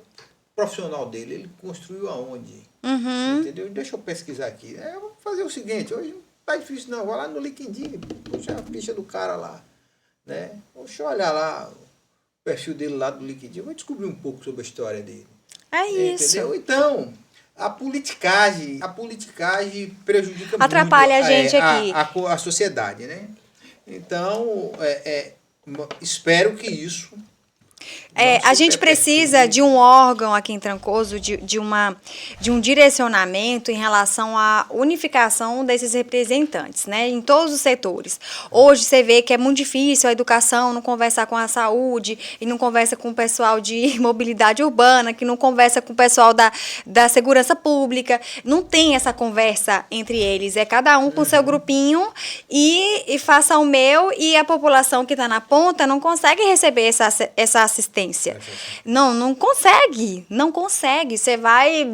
profissional dele, ele construiu aonde? Entendeu? Deixa eu pesquisar aqui. Eu vou fazer o seguinte, hoje não tá difícil não, vou lá no LinkedIn, puxa a ficha do cara lá. Né? Deixa eu olhar lá o perfil dele lá do LinkedIn, eu vou descobrir um pouco sobre a história dele. É isso. Entendeu? Então, a politicagem prejudica atrapalha muito a gente aqui. A sociedade, né? Então, espero que isso... a gente precisa de um órgão aqui em Trancoso, de um direcionamento em relação à unificação desses representantes, né, em todos os setores. Hoje você vê que é muito difícil a educação não conversar com a saúde, e não conversa com o pessoal de mobilidade urbana, que não conversa com o pessoal da segurança pública, não tem essa conversa entre eles, é cada um com seu grupinho e faça o meu, e a população que está na ponta não consegue receber essa assistência. Não consegue. Você vai...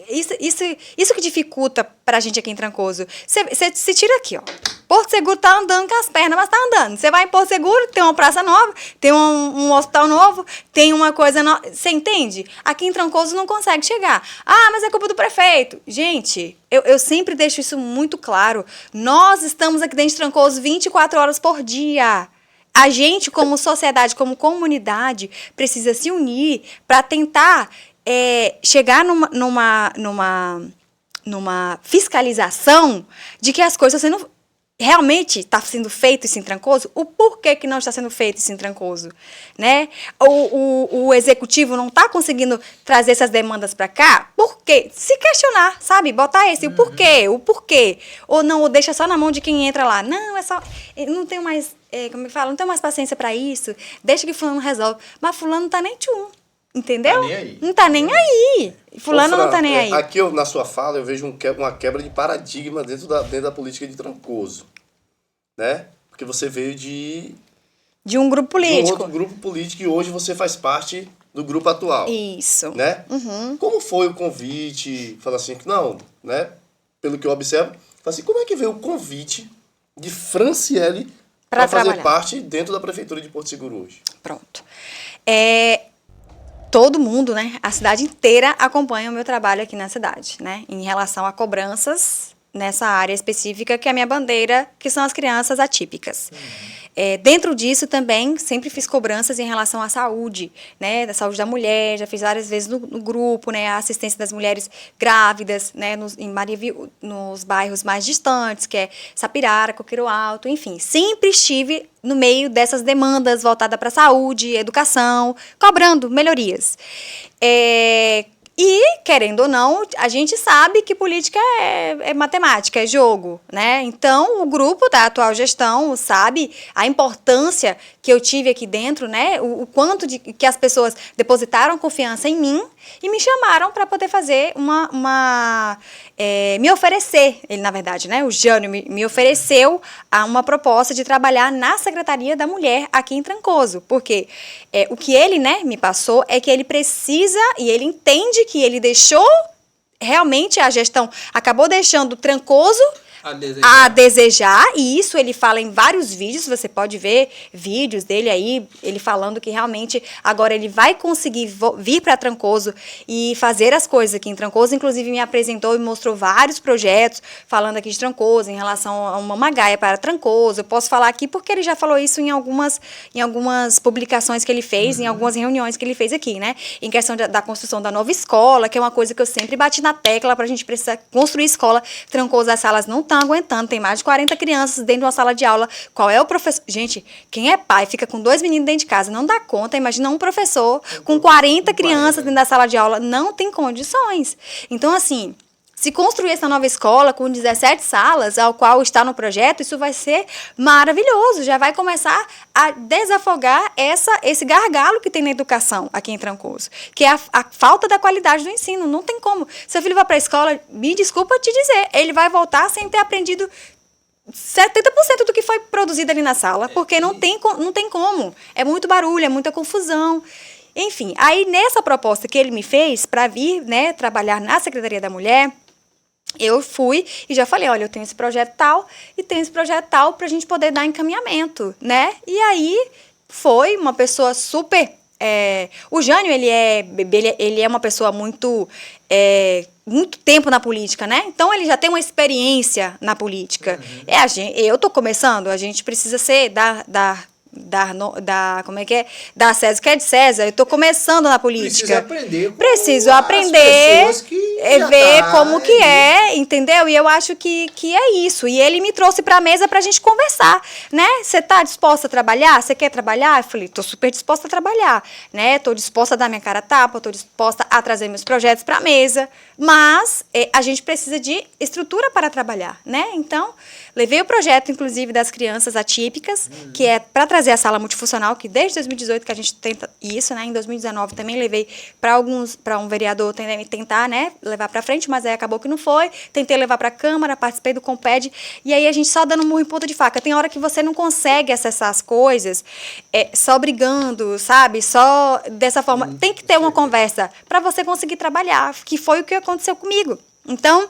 Isso que dificulta pra gente aqui em Trancoso. Você se tira aqui, ó. Porto Seguro tá andando com as pernas, mas tá andando. Você vai em Porto Seguro, tem uma praça nova, tem um hospital novo, tem uma coisa nova. Você entende? Aqui em Trancoso não consegue chegar. Mas é culpa do prefeito. Gente, eu sempre deixo isso muito claro. Nós estamos aqui dentro de Trancoso 24 horas por dia. A gente, como sociedade, como comunidade, precisa se unir para tentar chegar numa fiscalização de que as coisas estão sendo... Realmente está sendo feito isso em Trancoso? O porquê que não está sendo feito isso em Trancoso? Né? O executivo não está conseguindo trazer essas demandas para cá? Por quê? Se questionar, sabe? Botar o porquê. Ou não, ou deixa só na mão de quem entra lá. Não, é só... Não tenho mais... como eu falo? Não tenho mais paciência para isso. Deixa que fulano resolve. Mas fulano não tá nem tchum. Entendeu? Tá nem aí. Não tá nem aí. Fulano não tá nem aí. Aqui, na sua fala, eu vejo uma quebra de paradigma dentro da política de Trancoso. Né? Porque você veio de um grupo político. De um outro grupo político e hoje você faz parte do grupo atual. Isso. Né? Como foi o convite? Fala assim, não, né? Pelo que eu observo, fala assim, como é que veio o convite de Franciele para fazer parte dentro da Prefeitura de Porto Seguro hoje? Pronto. Todo mundo, né? A cidade inteira acompanha o meu trabalho aqui na cidade, né? Em relação a cobranças nessa área específica, que é a minha bandeira, que são as crianças atípicas. Dentro disso também, sempre fiz cobranças em relação à saúde, né, da saúde da mulher, já fiz várias vezes no grupo, né, a assistência das mulheres grávidas, né, nos bairros mais distantes, que é Sapirara, Coqueiro Alto, enfim, sempre estive no meio dessas demandas voltadas para a saúde, educação, cobrando melhorias. E, querendo ou não, a gente sabe que política é matemática, é jogo, né? Então, o grupo da atual gestão sabe a importância que eu tive aqui dentro, né? O quanto que as pessoas depositaram confiança em mim e me chamaram para poder fazer me oferecer, ele na verdade, né? O Jânio me ofereceu uma proposta de trabalhar na Secretaria da Mulher aqui em Trancoso, porque o que ele, né, me passou é que ele precisa e ele entende que ele deixou, realmente a gestão acabou deixando Trancoso a desejar, e isso ele fala em vários vídeos, você pode ver vídeos dele aí, ele falando que realmente agora ele vai conseguir vir para Trancoso e fazer as coisas aqui em Trancoso, inclusive me apresentou e mostrou vários projetos falando aqui de Trancoso, em relação a uma Magaia para Trancoso. Eu posso falar aqui porque ele já falou isso em algumas publicações que ele fez, em algumas reuniões que ele fez aqui, né? Em questão da construção da nova escola, que é uma coisa que eu sempre bati na tecla para a gente precisar construir escola. Trancoso, as salas não estão aguentando, tem mais de 40 crianças dentro de uma sala de aula. Qual é o professor? Gente, quem é pai fica com 2 meninos dentro de casa, não dá conta. Imagina um professor com 40 crianças dentro da sala de aula, não tem condições. Então, assim, se construir essa nova escola com 17 salas, ao qual está no projeto, isso vai ser maravilhoso. Já vai começar a desafogar esse gargalo que tem na educação aqui em Trancoso, que é a falta da qualidade do ensino. Não tem como. Seu filho vai para a escola, me desculpa te dizer, ele vai voltar sem ter aprendido 70% do que foi produzido ali na sala, porque não tem como. É muito barulho, é muita confusão. Enfim, aí nessa proposta que ele me fez para vir, né, trabalhar na Secretaria da Mulher, eu fui e já falei, olha, eu tenho esse projeto tal e tenho esse projeto tal para a gente poder dar encaminhamento, né? E aí foi uma pessoa super... o Jânio, ele é uma pessoa muito tempo na política, né? Então, ele já tem uma experiência na política. Eu tô começando, a gente precisa como é que é? Dar a César o que é de César. Eu tô começando na política. Preciso aprender, ver como que entendeu? E eu acho que é isso. E ele me trouxe pra mesa pra gente conversar, né? Você tá disposta a trabalhar? Você quer trabalhar? Eu falei, tô super disposta a trabalhar, né? Tô disposta a dar minha cara a tapa, tô disposta a trazer meus projetos pra mesa, mas a gente precisa de estrutura para trabalhar, né? Então, levei o projeto, inclusive, das crianças atípicas, que é para trazer a sala multifuncional, que desde 2018 que a gente tenta isso, né? Em 2019 também levei para um vereador tentar, né? Levar para frente, mas aí acabou que não foi. Tentei levar para a Câmara, participei do Comped, e aí a gente só dando murro em ponta de faca. Tem hora que você não consegue acessar as coisas só brigando, sabe? Só dessa forma. Tem que ter uma conversa para você conseguir trabalhar, que foi o que aconteceu comigo. Então,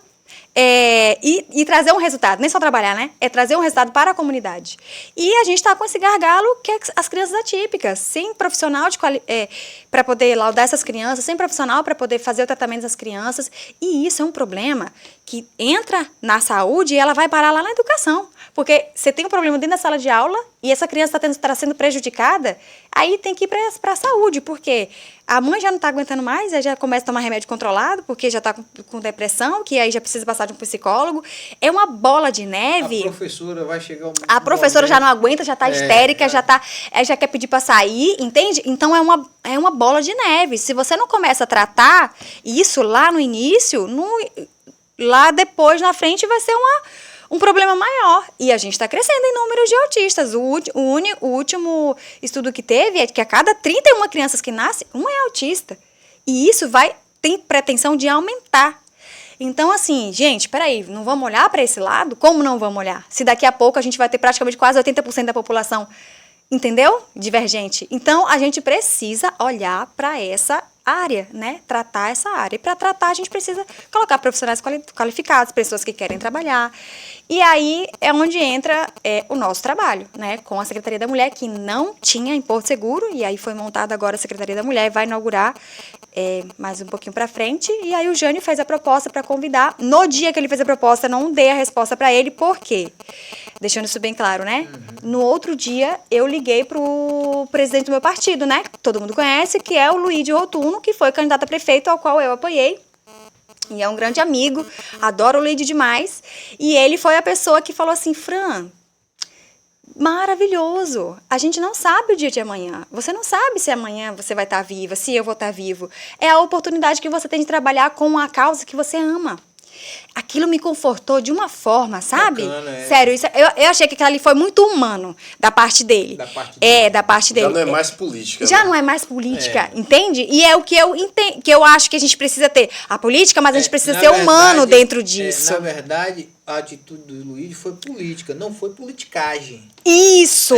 e trazer um resultado, nem só trabalhar, né? É trazer um resultado para a comunidade. E a gente está com esse gargalo que é as crianças atípicas, sem profissional para poder laudar essas crianças, sem profissional para poder fazer o tratamento das crianças. E isso é um problema que entra na saúde e ela vai parar lá na educação. Porque você tem um problema dentro da sala de aula e essa criança está sendo prejudicada, aí tem que ir para a saúde, porque a mãe já não está aguentando mais, aí já começa a tomar remédio controlado, porque já está com depressão, que aí já precisa passar de um psicólogo. É uma bola de neve. A professora vai chegar A professora já não aguenta, já está histérica, já quer pedir para sair, entende? Então é uma bola de neve. Se você não começa a tratar isso lá no início, lá depois, na frente, vai ser um problema maior. E a gente está crescendo em números de autistas. O último estudo que teve é que a cada 31 crianças que nascem, um é autista. E isso tem pretensão de aumentar. Então, assim, gente, peraí, não vamos olhar para esse lado? Como não vamos olhar? Se daqui a pouco a gente vai ter praticamente quase 80% da população, entendeu? Divergente. Então, a gente precisa olhar para essa área, né? Tratar essa área. E para tratar, a gente precisa colocar profissionais qualificados, pessoas que querem trabalhar. E aí é onde entra o nosso trabalho, né? Com a Secretaria da Mulher, que não tinha em Porto Seguro, e aí foi montada agora a Secretaria da Mulher, vai inaugurar mais um pouquinho para frente. E aí o Jânio fez a proposta para convidar. No dia que ele fez a proposta, não dei a resposta para ele, por quê? Deixando isso bem claro, né? No outro dia, eu liguei pro presidente do meu partido, né? Todo mundo conhece, que é o Luíde Rotuno, que foi candidato a prefeito, ao qual eu apoiei. E é um grande amigo, adoro o Luíde demais. E ele foi a pessoa que falou assim, Fran, maravilhoso, a gente não sabe o dia de amanhã. Você não sabe se amanhã você vai estar viva, se eu vou estar vivo. É a oportunidade que você tem de trabalhar com a causa que você ama. Aquilo me confortou de uma forma, sabe? Bacana, Sério, eu achei que aquilo ali foi muito humano da parte dele. Da parte dele. Já não é mais política. Já não é mais política, entende? E é o que eu entendo, que eu acho que a gente precisa ter a política, mas a gente precisa ser humano dentro disso. Na verdade, a atitude do Luíde foi política, não foi politicagem. Isso!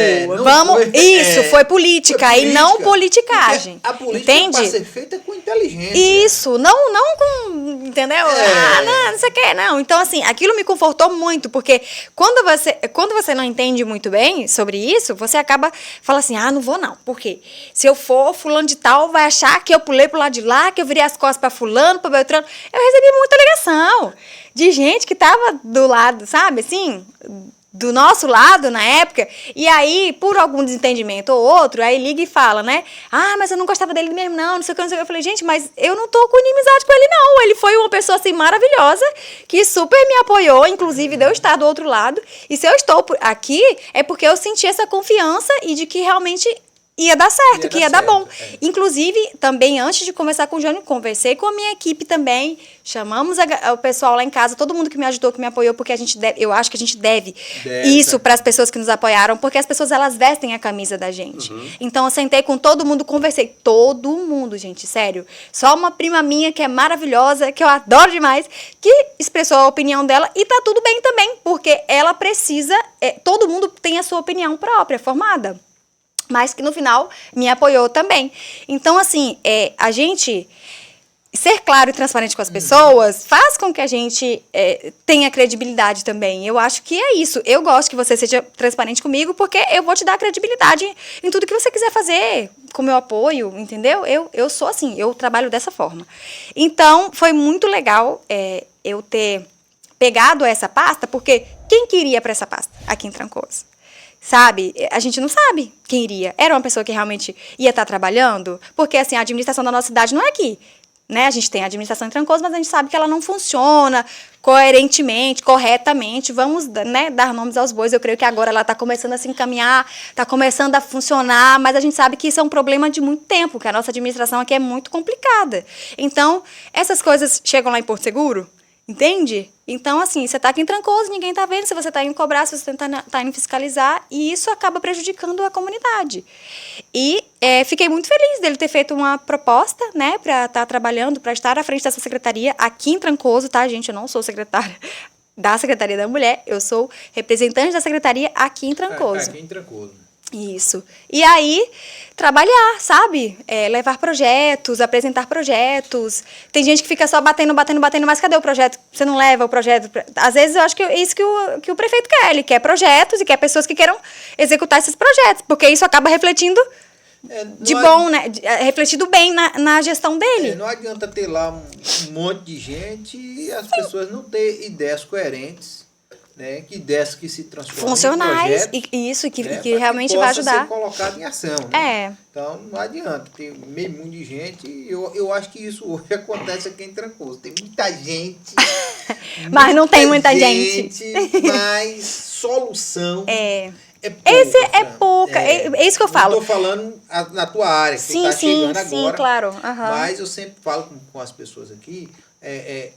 Foi política e não politicagem. A política pode ser feita com inteligência. Isso, não com, entendeu? Não sei o que, não. Então, assim, aquilo me confortou muito, porque quando você não entende muito bem sobre isso, você acaba falando assim, não vou não. Por quê? Se eu for, fulano de tal vai achar que eu pulei pro lado de lá, que eu virei as costas pra fulano, pra Beltrano. Eu recebi muita ligação de gente que tava do lado, sabe, assim, do nosso lado na época, e aí, por algum desentendimento ou outro, aí liga e fala, né? Mas eu não gostava dele mesmo, não sei o que, não sei o que. Eu falei, gente, mas eu não tô com inimizade com ele, não. Ele foi uma pessoa, assim, maravilhosa, que super me apoiou, inclusive de eu estar do outro lado. E se eu estou aqui, é porque eu senti essa confiança e de que realmente ia dar certo, que ia dar bom. Inclusive, também, antes de conversar com o Jânio, conversei com a minha equipe também, chamamos o pessoal lá em casa, todo mundo que me ajudou, que me apoiou, porque eu acho que a gente deve isso para as pessoas que nos apoiaram, porque as pessoas, elas vestem a camisa da gente. Então, eu sentei com todo mundo, conversei. Todo mundo, gente, sério. Só uma prima minha, que é maravilhosa, que eu adoro demais, que expressou a opinião dela, e tá tudo bem também, porque ela precisa, todo mundo tem a sua opinião própria, formada. mas que no final me apoiou também. Então, assim, a gente ser claro e transparente com as pessoas faz com que a gente tenha credibilidade também. Eu acho que é isso. Eu gosto que você seja transparente comigo, porque eu vou te dar credibilidade em tudo que você quiser fazer, com meu apoio, entendeu? Eu sou assim, eu trabalho dessa forma. Então, foi muito legal eu ter pegado essa pasta, porque quem queria para essa pasta aqui em Trancoso? Sabe? A gente não sabe quem iria. Era uma pessoa que realmente ia estar trabalhando? Porque, assim, a administração da nossa cidade não é aqui. Né? A gente tem a administração em Trancoso, mas a gente sabe que ela não funciona coerentemente, corretamente. Vamos, né, dar nomes aos bois. Eu creio que agora ela está começando a se encaminhar, está começando a funcionar, mas a gente sabe que isso é um problema de muito tempo, que a nossa administração aqui é muito complicada. Então, essas coisas chegam lá em Porto Seguro, entende? Então, assim, você está aqui em Trancoso, ninguém está vendo se você está indo cobrar, se você está indo fiscalizar, e isso acaba prejudicando a comunidade. E fiquei muito feliz dele ter feito uma proposta, né, para estar trabalhando, para estar à frente dessa secretaria aqui em Trancoso, tá, gente? Eu não sou secretária da Secretaria da Mulher, eu sou representante da secretaria aqui em Trancoso. Aqui em Trancoso. Isso. E aí, trabalhar, sabe? Levar projetos, apresentar projetos. Tem gente que fica só batendo, mas cadê o projeto? Você não leva o projeto? Às vezes eu acho que é isso que o prefeito quer. Ele quer projetos e quer pessoas que queiram executar esses projetos, porque isso acaba refletindo né? Refletido bem na gestão dele. Não adianta ter lá um monte de gente e as pessoas não ter ideias coerentes. Né, que ideias que se transformam funcionais, em projetos, que realmente vai ajudar. Ser colocado em ação. Né? Então, não adianta. Tem meio mundo de gente. Eu acho que isso hoje acontece aqui em Trancoso. Tem muita gente. Mas não tem muita gente. Mas solução é pouca. É isso que eu falo. Eu estou falando na tua área, que você está chegando agora. Sim, claro. Uhum. Mas eu sempre falo com as pessoas aqui.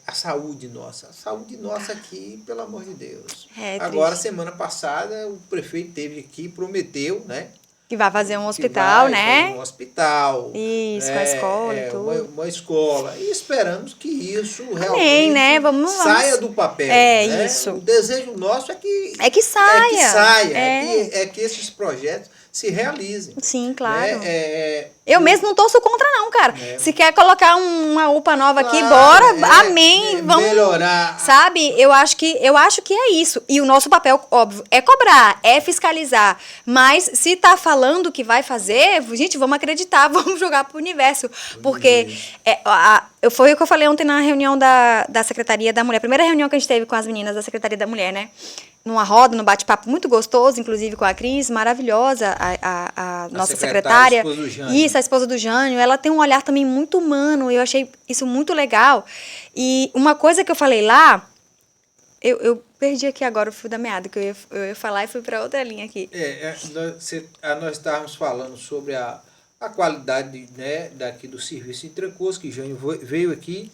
A saúde nossa. A saúde nossa aqui, pelo amor de Deus. Agora, semana passada, o prefeito esteve aqui, prometeu, né? Que vai fazer um hospital, né? Fazer um hospital. Isso, uma escola e tudo. Uma escola. E esperamos que isso realmente né? saia do papel. Né? Isso. O desejo nosso é que saia. É que esses projetos se realizem. Sim, claro. Né? Eu mesmo não torço contra, não, cara. Se quer colocar uma UPA nova aqui, bora, amém, vamos melhorar. Sabe? Eu acho que é isso. E o nosso papel, óbvio, é cobrar, é fiscalizar. Mas se tá falando que vai fazer, gente, vamos acreditar, vamos jogar pro universo. Porque foi o que eu falei ontem na reunião da Secretaria da Mulher. A primeira reunião que a gente teve com as meninas da Secretaria da Mulher, né? Numa roda, num bate-papo muito gostoso, inclusive com a Cris, maravilhosa, a nossa secretária. A esposa do Jânio. Isso, a esposa do Jânio. Ela tem um olhar também muito humano, eu achei isso muito legal. E uma coisa que eu falei lá, eu perdi aqui agora o fio da meada, que eu ia falar e fui para outra linha aqui. Nós estávamos falando sobre a qualidade, né, daqui do serviço em Trancoso, que Jânio veio aqui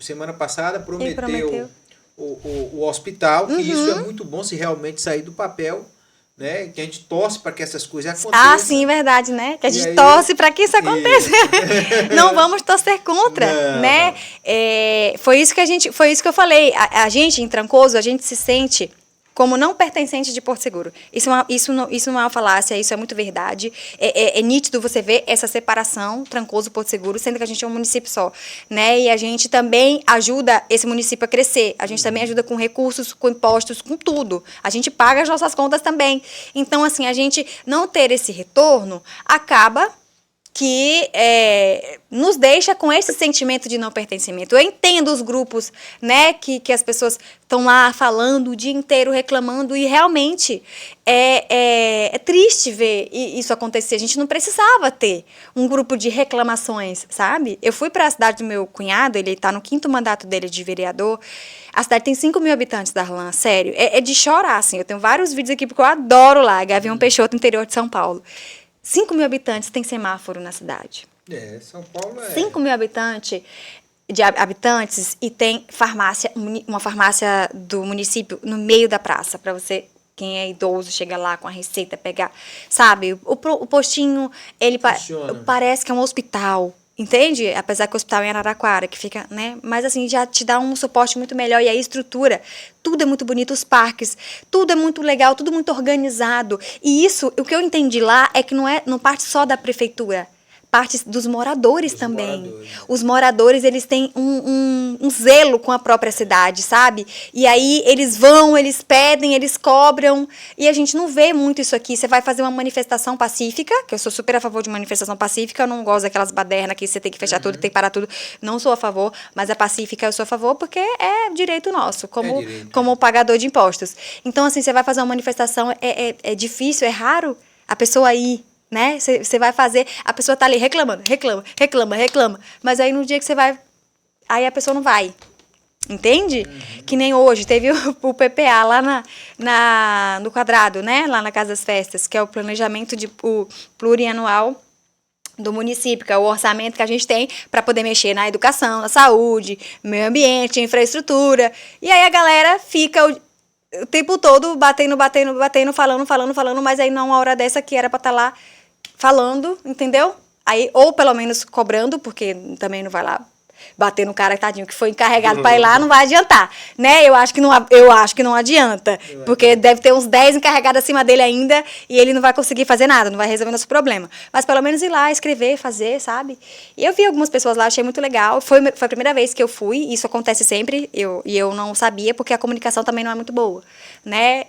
semana passada, prometeu. O hospital, que isso é muito bom se realmente sair do papel, né? Que a gente torce para que essas coisas aconteçam. Ah, sim, verdade, né? Que a gente torce para que isso aconteça. Não vamos torcer contra, né? Não. Foi isso que eu falei. A gente, em Trancoso, a gente se sente como não pertencente de Porto Seguro. Isso não é uma falácia, isso é muito verdade. É nítido você ver essa separação, Trancoso, Porto Seguro, sendo que a gente é um município só, né? E a gente também ajuda esse município a crescer. A gente também ajuda com recursos, com impostos, com tudo. A gente paga as nossas contas também. Então, assim, a gente não ter esse retorno acaba que nos deixa com esse sentimento de não pertencimento. Eu entendo os grupos, né, que as pessoas estão lá falando o dia inteiro, reclamando, e realmente é triste ver isso acontecer. A gente não precisava ter um grupo de reclamações, sabe? Eu fui para a cidade do meu cunhado, ele está no 5º mandato dele de vereador. A cidade tem 5 mil habitantes, Darlan, sério. É de chorar, assim. Eu tenho vários vídeos aqui, porque eu adoro lá, Gavião Peixoto, interior de São Paulo. 5 mil habitantes tem semáforo na cidade. São Paulo 5 mil habitantes e tem uma farmácia do município no meio da praça, para você, quem é idoso, chega lá com a receita, pegar, sabe? O postinho, ele parece que é um hospital. Entende? Apesar que o hospital é em Araraquara, que fica, né? Mas assim, já te dá um suporte muito melhor. E aí, estrutura, tudo é muito bonito, os parques, tudo é muito legal, tudo muito organizado. E isso, o que eu entendi lá é que não parte só da prefeitura. Parte dos moradores também. Os moradores, eles têm um zelo com a própria cidade, sabe? E aí eles vão, eles pedem, eles cobram. E a gente não vê muito isso aqui. Você vai fazer uma manifestação pacífica, que eu sou super a favor de manifestação pacífica, eu não gosto daquelas badernas que você tem que fechar tudo, tem que parar tudo. Não sou a favor, mas a pacífica eu sou a favor porque é direito nosso, como pagador de impostos. Então, assim, você vai fazer uma manifestação, é difícil, é raro a pessoa ir. Né? Você vai fazer, a pessoa tá ali reclamando, reclama. Mas aí no dia que você vai, aí a pessoa não vai. Entende? Que nem hoje, teve o PPA lá no quadrado, né? Lá na Casa das Festas, que é o planejamento o plurianual do município, que é o orçamento que a gente tem para poder mexer na educação, na saúde, meio ambiente, infraestrutura. E aí a galera fica o tempo todo batendo, falando, mas aí não, uma hora dessa que era para estar lá falando, entendeu? Aí, ou pelo menos cobrando, porque também não vai lá bater no cara, tadinho, que foi encarregado para ir lá, não vai adiantar, né? Eu acho que não adianta, porque deve ter uns 10 encarregados acima dele ainda e ele não vai conseguir fazer nada, não vai resolver nosso problema. Mas pelo menos ir lá, escrever, fazer, sabe? E eu vi algumas pessoas lá, achei muito legal. Foi a primeira vez que eu fui, isso acontece sempre, e eu não sabia, porque a comunicação também não é muito boa, né?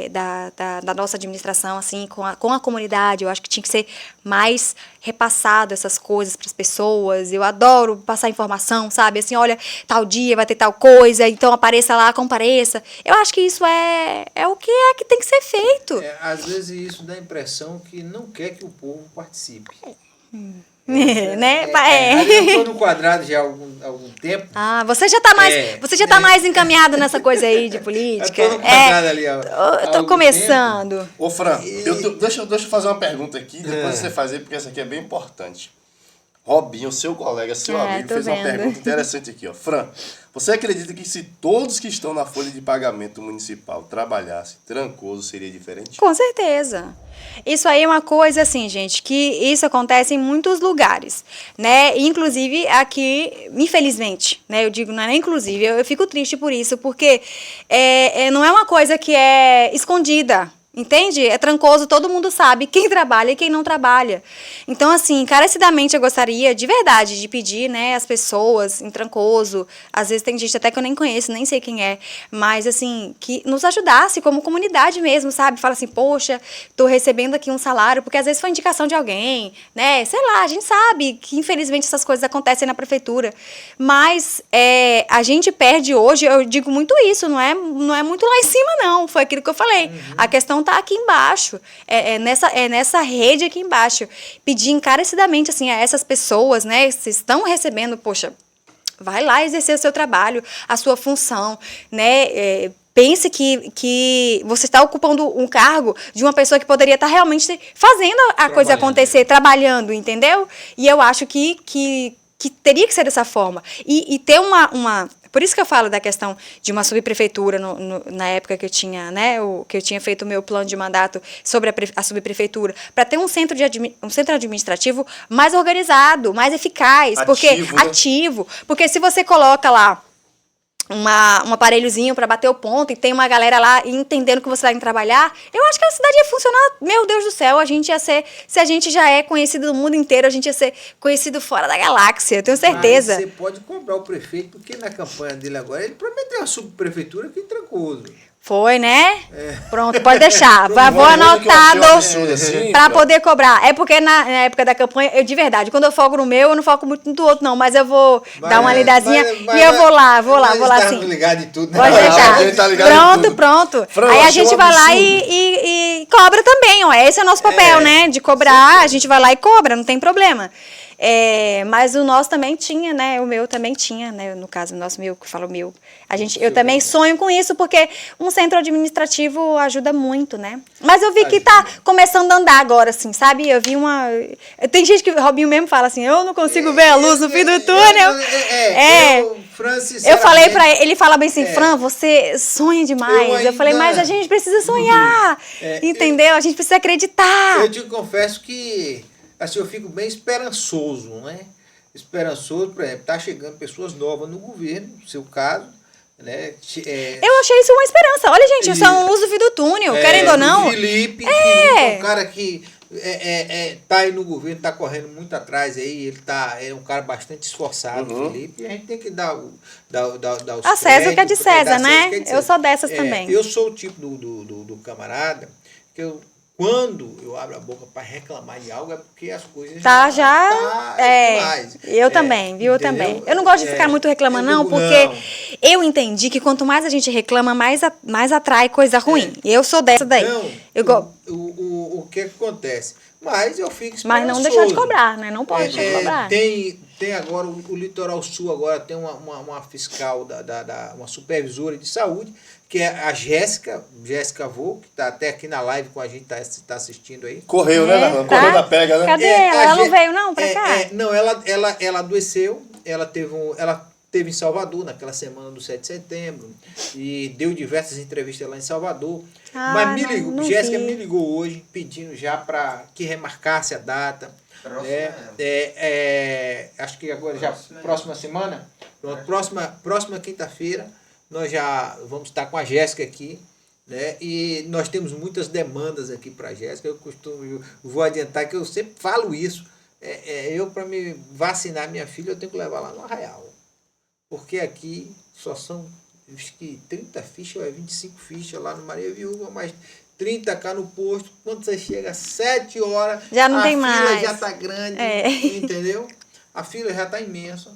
Da nossa administração, assim, com a comunidade. Eu acho que tinha que ser mais repassado essas coisas para as pessoas. Eu adoro passar informação, sabe? Assim, olha, tal dia vai ter tal coisa, então apareça lá, compareça. Eu acho que isso é o que tem que ser feito. Às vezes isso dá a impressão que não quer que o povo participe. Né? Eu estou no quadrado já há algum tempo. Ah, você já está mais encaminhado nessa coisa aí de política. Eu estou no quadrado ali. Eu tô começando. Tempo. Ô, Fran, deixa eu fazer uma pergunta aqui, depois você fazer, porque essa aqui é bem importante. Robinho, seu colega, seu amigo, fez uma pergunta interessante aqui, ó. Fran, você acredita que se todos que estão na folha de pagamento municipal trabalhassem, Trancoso seria diferente? Com certeza. Isso aí é uma coisa, assim, gente, que isso acontece em muitos lugares, né? Inclusive aqui, infelizmente, né? Eu digo, não é nem inclusive, eu fico triste por isso, porque não é uma coisa que é escondida. Entende? É Trancoso, todo mundo sabe quem trabalha e quem não trabalha. Então, assim, encarecidamente eu gostaria, de verdade, de pedir, né, as pessoas em Trancoso, às vezes tem gente até que eu nem conheço, nem sei quem é, mas, assim, que nos ajudasse como comunidade mesmo, sabe? Fala assim, poxa, tô recebendo aqui um salário, porque às vezes foi indicação de alguém, né? Sei lá, a gente sabe que, infelizmente, essas coisas acontecem na prefeitura, mas a gente perde hoje, eu digo muito isso, não é muito lá em cima, não, foi aquilo que eu falei. A questão tá aqui embaixo, nessa rede aqui embaixo. Pedir encarecidamente, assim, a essas pessoas, né, se estão recebendo, poxa, vai lá exercer o seu trabalho, a sua função, né, pense que você está ocupando um cargo de uma pessoa que poderia estar realmente fazendo a coisa acontecer, trabalhando, entendeu? E eu acho que teria que ser dessa forma. E ter uma por isso que eu falo da questão de uma subprefeitura na época que eu tinha, né, que eu tinha feito o meu plano de mandato sobre a subprefeitura, para ter um centro administrativo mais organizado, mais eficaz, ativo, porque se você coloca lá um aparelhozinho para bater o ponto e tem uma galera lá entendendo que você vai trabalhar, eu acho que a cidade ia funcionar, meu Deus do céu, a gente ia ser, se a gente já é conhecido no mundo inteiro, a gente ia ser conhecido fora da galáxia, eu tenho certeza. Mas você pode cobrar o prefeito, porque na campanha dele agora, ele prometeu uma subprefeitura aqui em Trancoso. Foi, né? Pronto, pode deixar. Vou anotado para poder cobrar. É porque na época da campanha, eu de verdade, quando eu foco no meu, eu não foco muito no do outro, não. Mas eu vou dar uma lidazinha e eu vou lá sim. Ligado de tudo, né? Pode deixar. Pronto. Aí a gente vai lá e cobra também, ó. Esse é o nosso papel, né? De cobrar, a gente vai lá e cobra, não tem problema. Mas o nosso também tinha, né? O meu também tinha, né? No caso, o nosso meu, que fala o meu. Eu também sonho com isso, porque um centro administrativo ajuda muito, né? Mas eu vi que tá começando a andar agora, assim, sabe? Eu vi tem gente que o Robinho mesmo fala assim, eu não consigo ver a luz no fim do túnel. Eu falei pra ele fala bem assim, Fran, você sonha demais. Eu falei, mas a gente precisa sonhar, entendeu? A gente precisa acreditar. Eu te confesso que assim, eu fico bem esperançoso, né? esperançoso, por exemplo, está chegando pessoas novas no governo, no seu caso, né? Eu achei isso uma esperança. Olha, gente, isso é um uso do túnel, querendo ou não. Felipe é um cara que tá aí no governo, tá correndo muito atrás aí, ele é um cara bastante esforçado, Felipe, e a gente tem que dar os a César o que é de César, né? Eu sou dessas também. Eu sou o tipo do camarada que quando eu abro a boca para reclamar de algo é porque as coisas demais. Eu também, viu? Eu também. Eu não gosto de ficar muito reclamando, não, porque eu entendi que quanto mais a gente reclama, mais atrai coisa ruim. E eu sou dessa daí. Não, o que acontece? Mas eu fico esperançoso. Mas não deixar de cobrar, né? Não pode deixar de cobrar. Tem agora, o Litoral Sul agora tem uma fiscal, uma supervisora de saúde, que é a Jéssica Vô, que está até aqui na live com a gente, tá assistindo aí. Correu, né, Darlan? Correu da pega, né? Cadê ela? Ela não veio não pra cá? Não, ela adoeceu, ela teve em Salvador naquela semana do 7 de setembro e deu diversas entrevistas lá em Salvador. Mas Jéssica me ligou hoje pedindo já para que remarcasse a data. Acho que agora próxima semana, próxima quinta-feira, nós já vamos estar com a Jéssica aqui, né? E nós temos muitas demandas aqui para a Jéssica. Eu vou adiantar que eu sempre falo isso. Eu, para me vacinar minha filha, eu tenho que levar lá no Arraial. Porque aqui só são, acho que 30 fichas, ou 25 fichas lá no Maria Viúva, mas 30 cá no posto. Quando você chega às 7 horas, já não tem mais. A fila já está grande, entendeu? A fila já está imensa.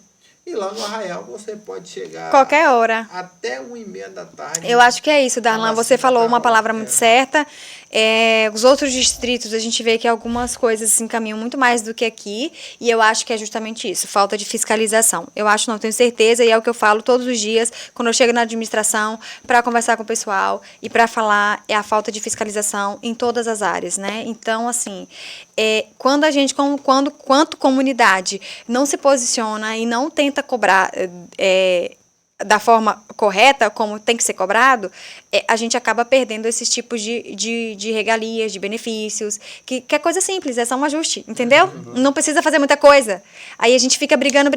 E lá no Arraial você pode chegar qualquer hora. Até 1h30 da tarde. Eu acho que é isso, Darlan. Você falou uma palavra muito certa. Os outros distritos, a gente vê que algumas coisas se encaminham muito mais do que aqui. E eu acho que é justamente isso, falta de fiscalização. Eu acho, não tenho certeza, e é o que eu falo todos os dias, quando eu chego na administração, para conversar com o pessoal e para falar, é a falta de fiscalização em todas as áreas, né? Então, assim, quando a gente, quanto comunidade, não se posiciona e não tenta cobrar da forma correta, como tem que ser cobrado, a gente acaba perdendo esses tipos de regalias, de benefícios, que é coisa simples, é só um ajuste, entendeu? Não precisa fazer muita coisa. Aí a gente fica brigando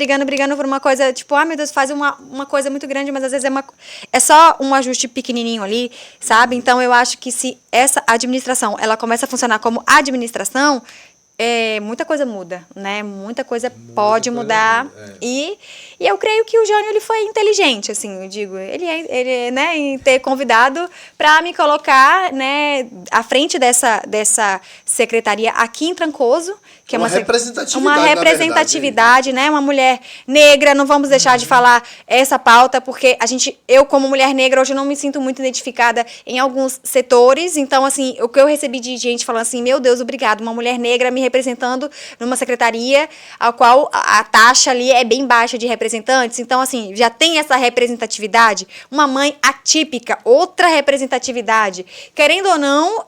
por uma coisa, tipo, meu Deus, faz uma coisa muito grande, mas às vezes é só um ajuste pequenininho ali, sabe? Então eu acho que se essa administração, ela começa a funcionar como administração, muita coisa muda, né? Muita coisa pode mudar. E eu creio que o Jânio, ele foi inteligente, assim, eu digo. Ele né, em ter convidado para me colocar, né, à frente dessa secretaria aqui em Trancoso, que é uma representatividade, né? Uma mulher negra, não vamos deixar de falar essa pauta, porque eu como mulher negra, hoje eu não me sinto muito identificada em alguns setores. Então, assim, o que eu recebi de gente falando assim, meu Deus, obrigado, uma mulher negra me representando numa secretaria a qual a taxa ali é bem baixa de representantes. Então, assim, já tem essa representatividade. Uma mãe atípica, outra representatividade. Querendo ou não,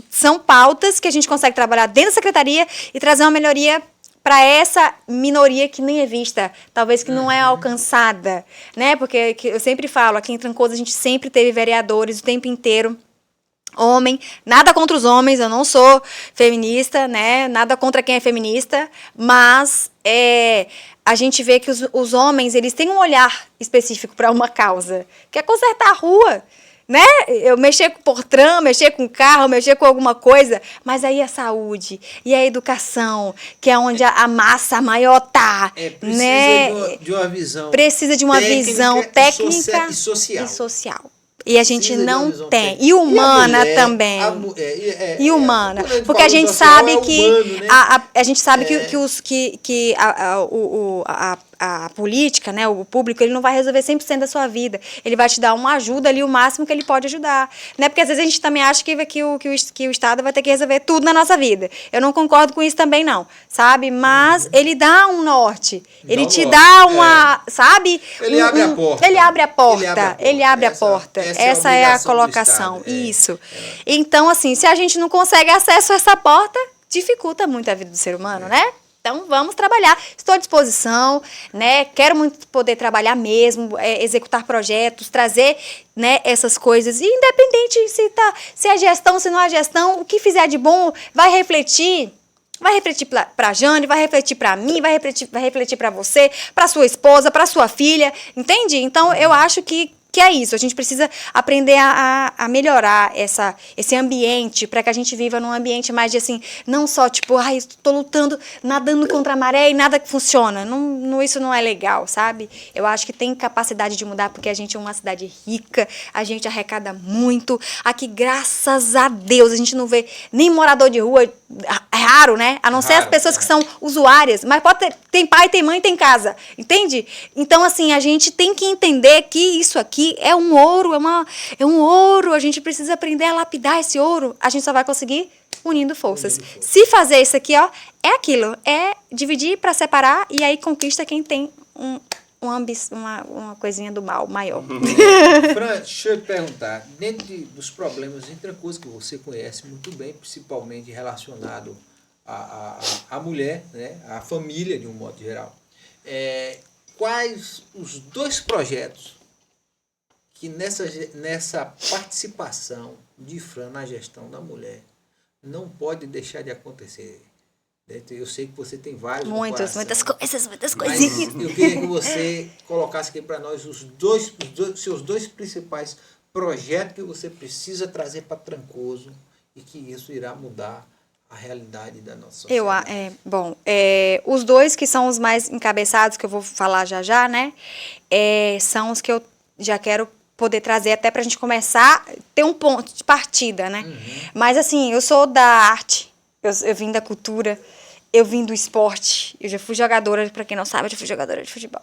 são pautas que a gente consegue trabalhar dentro da secretaria e trazer uma melhoria para essa minoria que nem é vista, talvez que não é alcançada, né? Porque eu sempre falo, aqui em Trancoso a gente sempre teve vereadores o tempo inteiro, homem, nada contra os homens, eu não sou feminista, né? Nada contra quem é feminista, mas a gente vê que os homens, eles têm um olhar específico para uma causa, que é consertar a rua, né? Eu mexer com portão, mexer com carro, mexer com alguma coisa, mas aí a saúde e a educação, que é onde a massa maior tá, precisa de uma visão. Precisa de uma visão técnica e social. E a gente não tem. E humana também. E humana. Porque a gente sabe que a gente sabe que a política, né, o público, ele não vai resolver 100% da sua vida. Ele vai te dar uma ajuda ali, o máximo que ele pode ajudar. Né? Porque às vezes a gente também acha que o Estado vai ter que resolver tudo na nossa vida. Eu não concordo com isso também, não. Sabe? Mas ele dá um norte. Ele te dá uma... Sabe? Ele abre a porta. Ele abre a porta. Essa é a colocação. Isso. Então, assim, se a gente não consegue acesso a essa porta, dificulta muito a vida do ser humano, né? Então, vamos trabalhar. Estou à disposição, né? Quero muito poder trabalhar mesmo, executar projetos, trazer, né, essas coisas. E independente se é gestão, se não é gestão, o que fizer de bom vai refletir Vai refletir para a Jane, vai refletir para mim, vai refletir para você, para sua esposa, para sua filha, entende? Então, eu acho que é isso. A gente precisa aprender a melhorar esse ambiente para que a gente viva num ambiente mais de assim, não só tipo, ai, estou lutando, nadando contra a maré e nada funciona. Isso não é legal, sabe? Eu acho que tem capacidade de mudar porque a gente é uma cidade rica, a gente arrecada muito. Aqui, graças a Deus, a gente não vê nem morador de rua, é raro, né? A não ser as pessoas que são usuárias, mas pode ter, tem pai, tem mãe, tem casa, entende? Então, assim, a gente tem que entender que isso aqui é um ouro, é um ouro, a gente precisa aprender a lapidar esse ouro, a gente só vai conseguir unindo forças. Se fazer isso aqui, ó, é aquilo, é dividir para separar e aí conquista quem tem uma coisinha do mal maior. Fran, deixa eu te perguntar, dentro dos problemas em Trancoso que você conhece muito bem, principalmente relacionado à mulher, né, à família de um modo geral, quais os 2 projetos que nessa participação de Fran na gestão da mulher não pode deixar de acontecer? Eu sei que você tem vários. Muitas coisinhas. Eu queria que você colocasse aqui para nós os seus 2 principais projetos que você precisa trazer para Trancoso e que isso irá mudar a realidade da nossa sociedade. Os 2 que são os mais encabeçados, que eu vou falar já, né? São os que eu já quero poder trazer até para a gente começar a ter um ponto de partida, né? Mas, assim, eu sou da arte, eu vim da cultura, eu vim do esporte, eu já fui jogadora, para quem não sabe, eu já fui jogadora de futebol.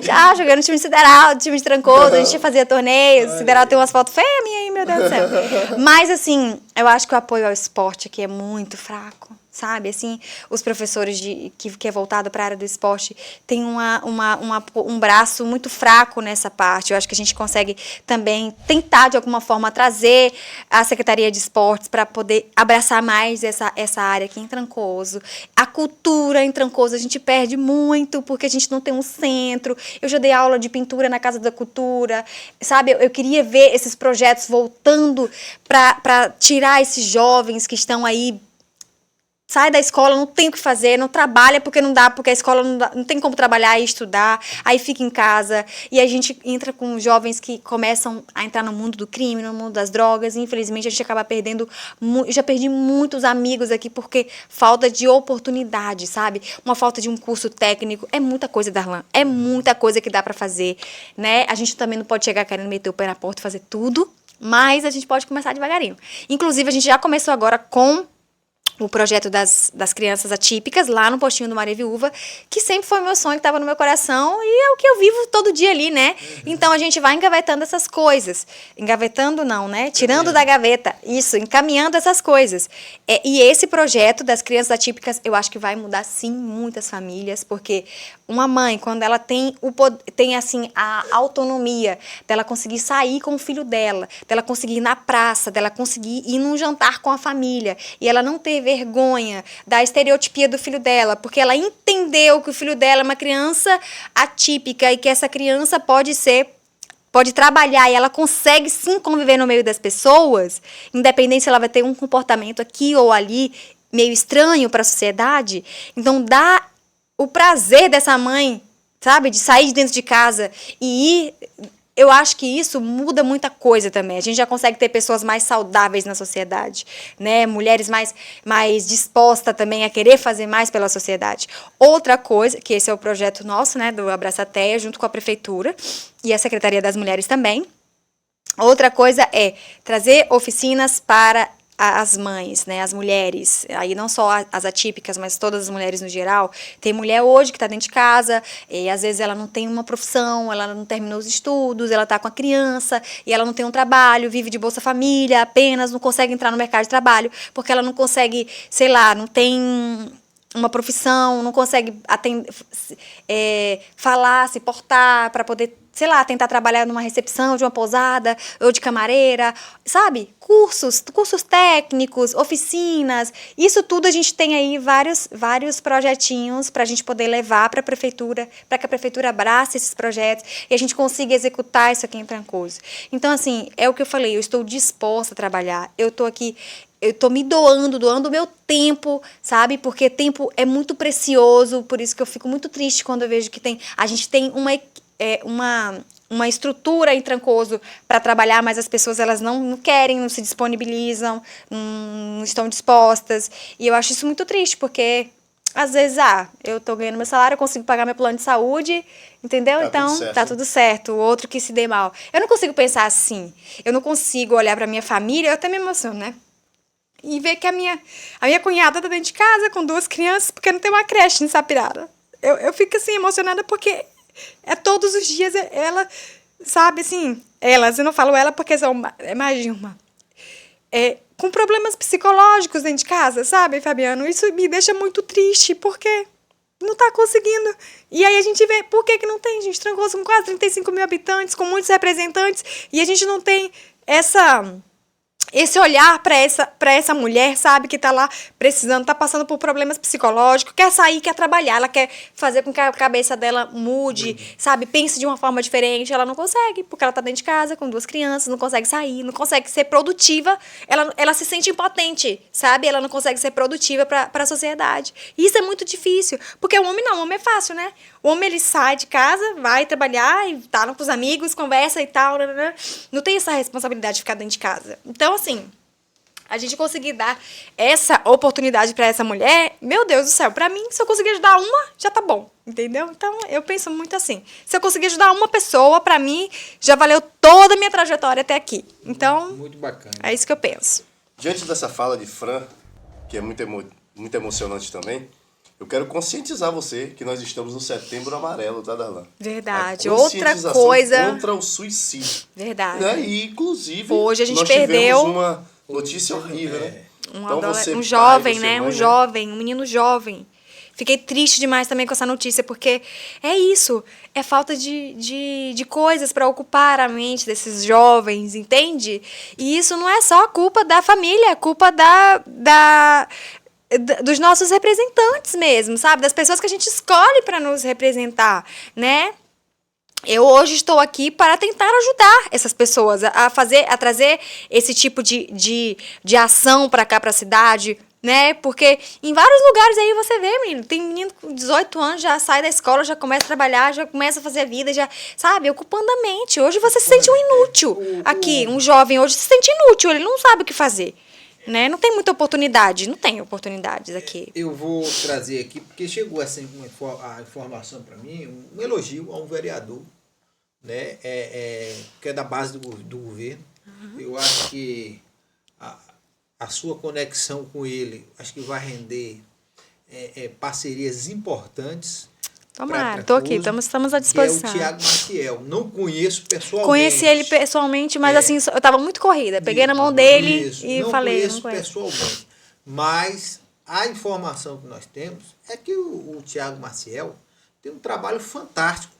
Já joguei no time sideral, time de Trancoso, a gente fazia torneios, sideral tem umas fotos feias minha aí, meu Deus do céu. Mas, assim, eu acho que o apoio ao esporte aqui é muito fraco. Sabe, assim, os professores que é voltado para a área do esporte tem um braço muito fraco nessa parte. Eu acho que a gente consegue também tentar, de alguma forma, trazer a Secretaria de Esportes para poder abraçar mais essa área aqui em Trancoso. A cultura em Trancoso a gente perde muito, porque a gente não tem um centro. Eu já dei aula de pintura na Casa da Cultura, sabe? Eu queria ver esses projetos voltando para tirar esses jovens que estão aí, sai da escola, não tem o que fazer, não trabalha porque não dá, porque a escola não tem como trabalhar e estudar, aí fica em casa, e a gente entra com jovens que começam a entrar no mundo do crime, no mundo das drogas, e infelizmente a gente acaba perdendo, eu já perdi muitos amigos aqui porque falta de oportunidade, sabe? Uma falta de um curso técnico, é muita coisa, Darlan, é muita coisa que dá pra fazer, né? A gente também não pode chegar querendo meter o pé na porta e fazer tudo, mas a gente pode começar devagarinho. Inclusive, a gente já começou agora com o projeto das crianças atípicas, lá no postinho do Maria Viúva, que sempre foi meu sonho, que estava no meu coração, e é o que eu vivo todo dia ali, né? Então, a gente vai engavetando essas coisas. Engavetando não, né? Tirando da gaveta. Isso, encaminhando essas coisas. E esse projeto das crianças atípicas, eu acho que vai mudar, sim, muitas famílias, porque uma mãe, quando ela tem assim, a autonomia dela conseguir sair com o filho dela conseguir ir na praça, dela conseguir ir num jantar com a família, e ela não ter vergonha da estereotipia do filho dela, porque ela entendeu que o filho dela é uma criança atípica e que essa criança pode trabalhar e ela consegue sim conviver no meio das pessoas, independente se ela vai ter um comportamento aqui ou ali meio estranho para a sociedade. Então, dá o prazer dessa mãe, sabe, de sair de dentro de casa e ir. Eu acho que isso muda muita coisa também. A gente já consegue ter pessoas mais saudáveis na sociedade, né? Mulheres mais dispostas também a querer fazer mais pela sociedade. Outra coisa, que esse é o projeto nosso, né, do Abraçateia, junto com a Prefeitura e a Secretaria das Mulheres também. Outra coisa é trazer oficinas para as mães, né, as mulheres, aí não só as atípicas, mas todas as mulheres no geral. Tem mulher hoje que está dentro de casa e às vezes ela não tem uma profissão, ela não terminou os estudos, ela está com a criança e ela não tem um trabalho, vive de Bolsa Família apenas, não consegue entrar no mercado de trabalho porque ela não consegue, sei lá, não tem uma profissão, não consegue falar, se portar para poder, sei lá, tentar trabalhar numa recepção de uma pousada ou de camareira, sabe? Cursos técnicos, oficinas, isso tudo a gente tem aí vários projetinhos para a gente poder levar para a Prefeitura, para que a Prefeitura abrace esses projetos e a gente consiga executar isso aqui em Trancoso. Então, assim, é o que eu falei, eu estou disposta a trabalhar, eu estou aqui eu tô me doando o meu tempo, sabe? Porque tempo é muito precioso, por isso que eu fico muito triste quando eu vejo que a gente tem uma estrutura em Trancoso para trabalhar, mas as pessoas elas não querem, não se disponibilizam, não estão dispostas. E eu acho isso muito triste, porque às vezes, eu tô ganhando meu salário, eu consigo pagar meu plano de saúde, entendeu? Então, tá tudo certo. O outro que se dê mal. Eu não consigo pensar assim. Eu não consigo olhar pra minha família, eu até me emociono, né? E ver que a minha cunhada tá dentro de casa com 2 crianças, porque não tem uma creche em Sapirara. Eu fico, assim, emocionada porque todos os dias ela, sabe, assim... Elas, eu não falo ela porque é mais de uma. Com problemas psicológicos dentro de casa, sabe, Fabiano? Isso me deixa muito triste, porque não tá conseguindo. E aí a gente vê, por que não tem, gente? Trancoso com quase 35 mil habitantes, com muitos representantes, e a gente não tem esse olhar para essa mulher, sabe, que tá lá precisando, tá passando por problemas psicológicos, quer sair, quer trabalhar, ela quer fazer com que a cabeça dela mude, sabe, pense de uma forma diferente, ela não consegue, porque ela tá dentro de casa com 2 crianças, não consegue sair, não consegue ser produtiva, ela se sente impotente, sabe, ela não consegue ser produtiva para a sociedade. E isso é muito difícil, porque o homem não, o homem é fácil, né? O homem, ele sai de casa, vai trabalhar, e tá com os amigos, conversa e tal, não tem essa responsabilidade de ficar dentro de casa. Então, assim, a gente conseguir dar essa oportunidade para essa mulher, meu Deus do céu, para mim, se eu conseguir ajudar uma, já tá bom, entendeu? Então, eu penso muito assim, se eu conseguir ajudar uma pessoa, para mim, já valeu toda a minha trajetória até aqui. Então, muito bacana. É isso que eu penso. Diante dessa fala de Fran, que é muito emocionante também, eu quero conscientizar você que nós estamos no Setembro Amarelo, tá, Darlan? Verdade. Outra coisa... contra o suicídio. Verdade. Né? E, inclusive, hoje a gente nós perdeu tivemos uma notícia horrível, né? Um jovem, né? Um jovem, um menino jovem. Fiquei triste demais também com essa notícia, porque é isso. É falta de coisas para ocupar a mente desses jovens, entende? E isso não é só culpa da família, é culpa dos nossos representantes mesmo, sabe? Das pessoas que a gente escolhe para nos representar, né? Eu hoje estou aqui para tentar ajudar essas pessoas a trazer esse tipo de ação para cá, para a cidade, né? Porque em vários lugares aí você vê, menino, tem menino com 18 anos, já sai da escola, já começa a trabalhar, já começa a fazer a vida, já, sabe, ocupando a mente. Hoje você se sente um inútil aqui, um jovem hoje se sente inútil, ele não sabe o que fazer. Né? Não tem muita oportunidade, não tem oportunidades aqui. Eu vou trazer aqui, porque chegou assim, a informação para mim, um elogio a um vereador, né? Que é da base do governo. Uhum. Eu acho que a sua conexão com ele, acho que vai render parcerias importantes. Tomara, estou aqui, estamos à disposição. Que é o Tiago Maciel. Não conheço pessoalmente. Conheci ele pessoalmente, mas assim, eu estava muito corrida. Peguei na mão dele e falei. Não conheço pessoalmente. Mas a informação que nós temos é que o Tiago Maciel tem um trabalho fantástico.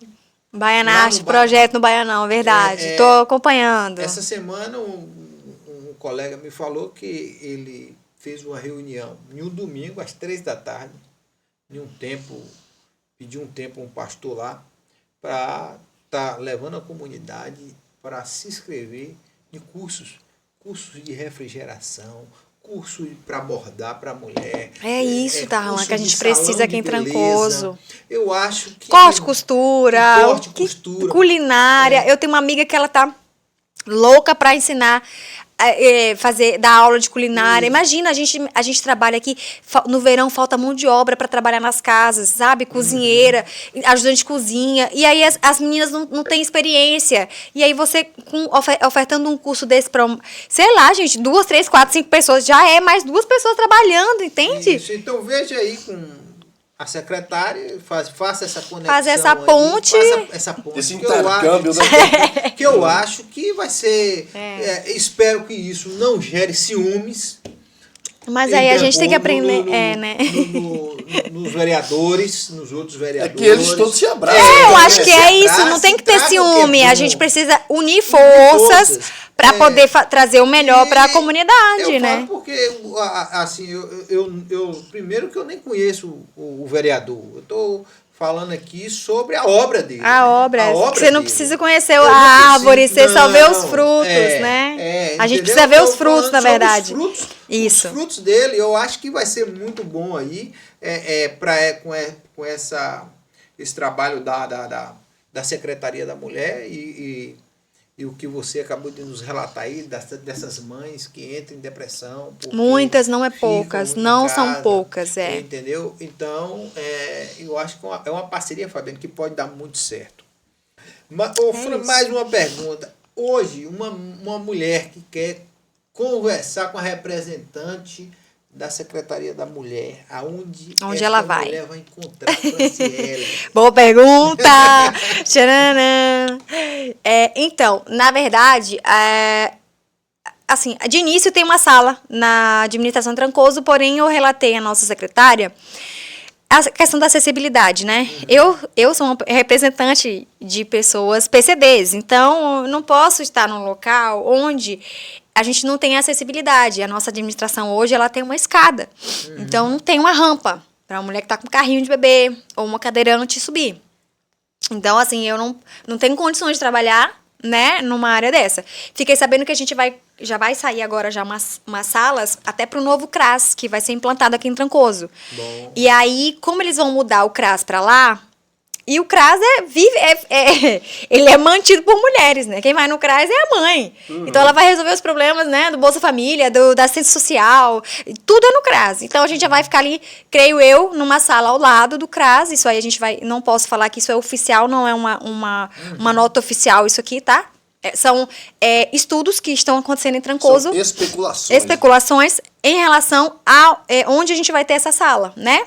Baianarte, projeto no Baianão, verdade. Estou acompanhando. Essa semana um colega me falou que ele fez uma reunião em um domingo às 3h, em um tempo... Pedi um tempo a um pastor lá para estar levando a comunidade para se inscrever em cursos de refrigeração, curso para bordar para a mulher. É isso, Darlan, que a gente precisa aqui em Trancoso. Eu acho que... Corte, costura, culinária. Eu tenho uma amiga que ela tá louca para ensinar... dar aula de culinária. Imagina, a gente trabalha aqui, no verão falta mão de obra para trabalhar nas casas, sabe? Cozinheira, ajudante de cozinha. E aí as meninas não têm experiência. E aí você, ofertando um curso desse para, sei lá, gente, 2, 3, 4, 5 pessoas, já é mais 2 pessoas trabalhando, entende? Isso, então veja aí com... A secretária faça essa conexão. Fazer essa ponte. Essa ponte. Esse intercâmbio, né? Que eu acho que vai ser... espero que isso não gere ciúmes. Mas aí a gente tem que aprender, né? Nos vereadores, nos outros vereadores. É que eles todos se abraçam. Eu acho que é isso, não tem que ter ciúme. A gente precisa unir forças para poder trazer o melhor para a comunidade, né? Falo porque, assim, eu primeiro que eu nem conheço o vereador. Eu estou falando aqui sobre a obra dele. A obra você não precisa conhecer a árvore, você só vê os frutos, né? A gente entendeu? precisa ver Eu os frutos, falando na sobre verdade. Os frutos dele, eu acho que vai ser muito bom aí com esse trabalho da Secretaria da Mulher e o que você acabou de nos relatar aí, dessas mães que entram em depressão. Muitas, não é poucas, não são poucas, Entendeu? Então, eu acho que é uma parceria, Fabiano, que pode dar muito certo. Mas, mais uma pergunta. Hoje, uma mulher que quer conversar com a representante da Secretaria da Mulher, onde ela vai? Mulher vai encontrar a Franciele? Boa pergunta! Tcharam! Então, na verdade, assim, de início tem uma sala na administração Trancoso, porém eu relatei à nossa secretária a questão da acessibilidade, né? Eu sou uma representante de pessoas PCDs, então eu não posso estar num local onde a gente não tem acessibilidade. A nossa administração hoje, ela tem uma escada. Então, não tem uma rampa para uma mulher que está com um carrinho de bebê ou uma cadeirante subir. Então, assim, eu não tenho condições de trabalhar, né, numa área dessa. Fiquei sabendo que a gente já vai sair agora já umas salas até para o novo CRAS, que vai ser implantado aqui em Trancoso. Bom. E aí, como eles vão mudar o CRAS para lá, e o CRAS ele é mantido por mulheres, né? Quem vai no CRAS é a mãe. Então, ela vai resolver os problemas, né? Do Bolsa Família, da assistência social, tudo é no CRAS. Então, a gente já vai ficar ali, creio eu, numa sala ao lado do CRAS. Isso aí a gente não posso falar que isso é oficial, não é uma nota oficial isso aqui, tá? São estudos que estão acontecendo em Trancoso. São especulações. Especulações em relação a onde a gente vai ter essa sala, né?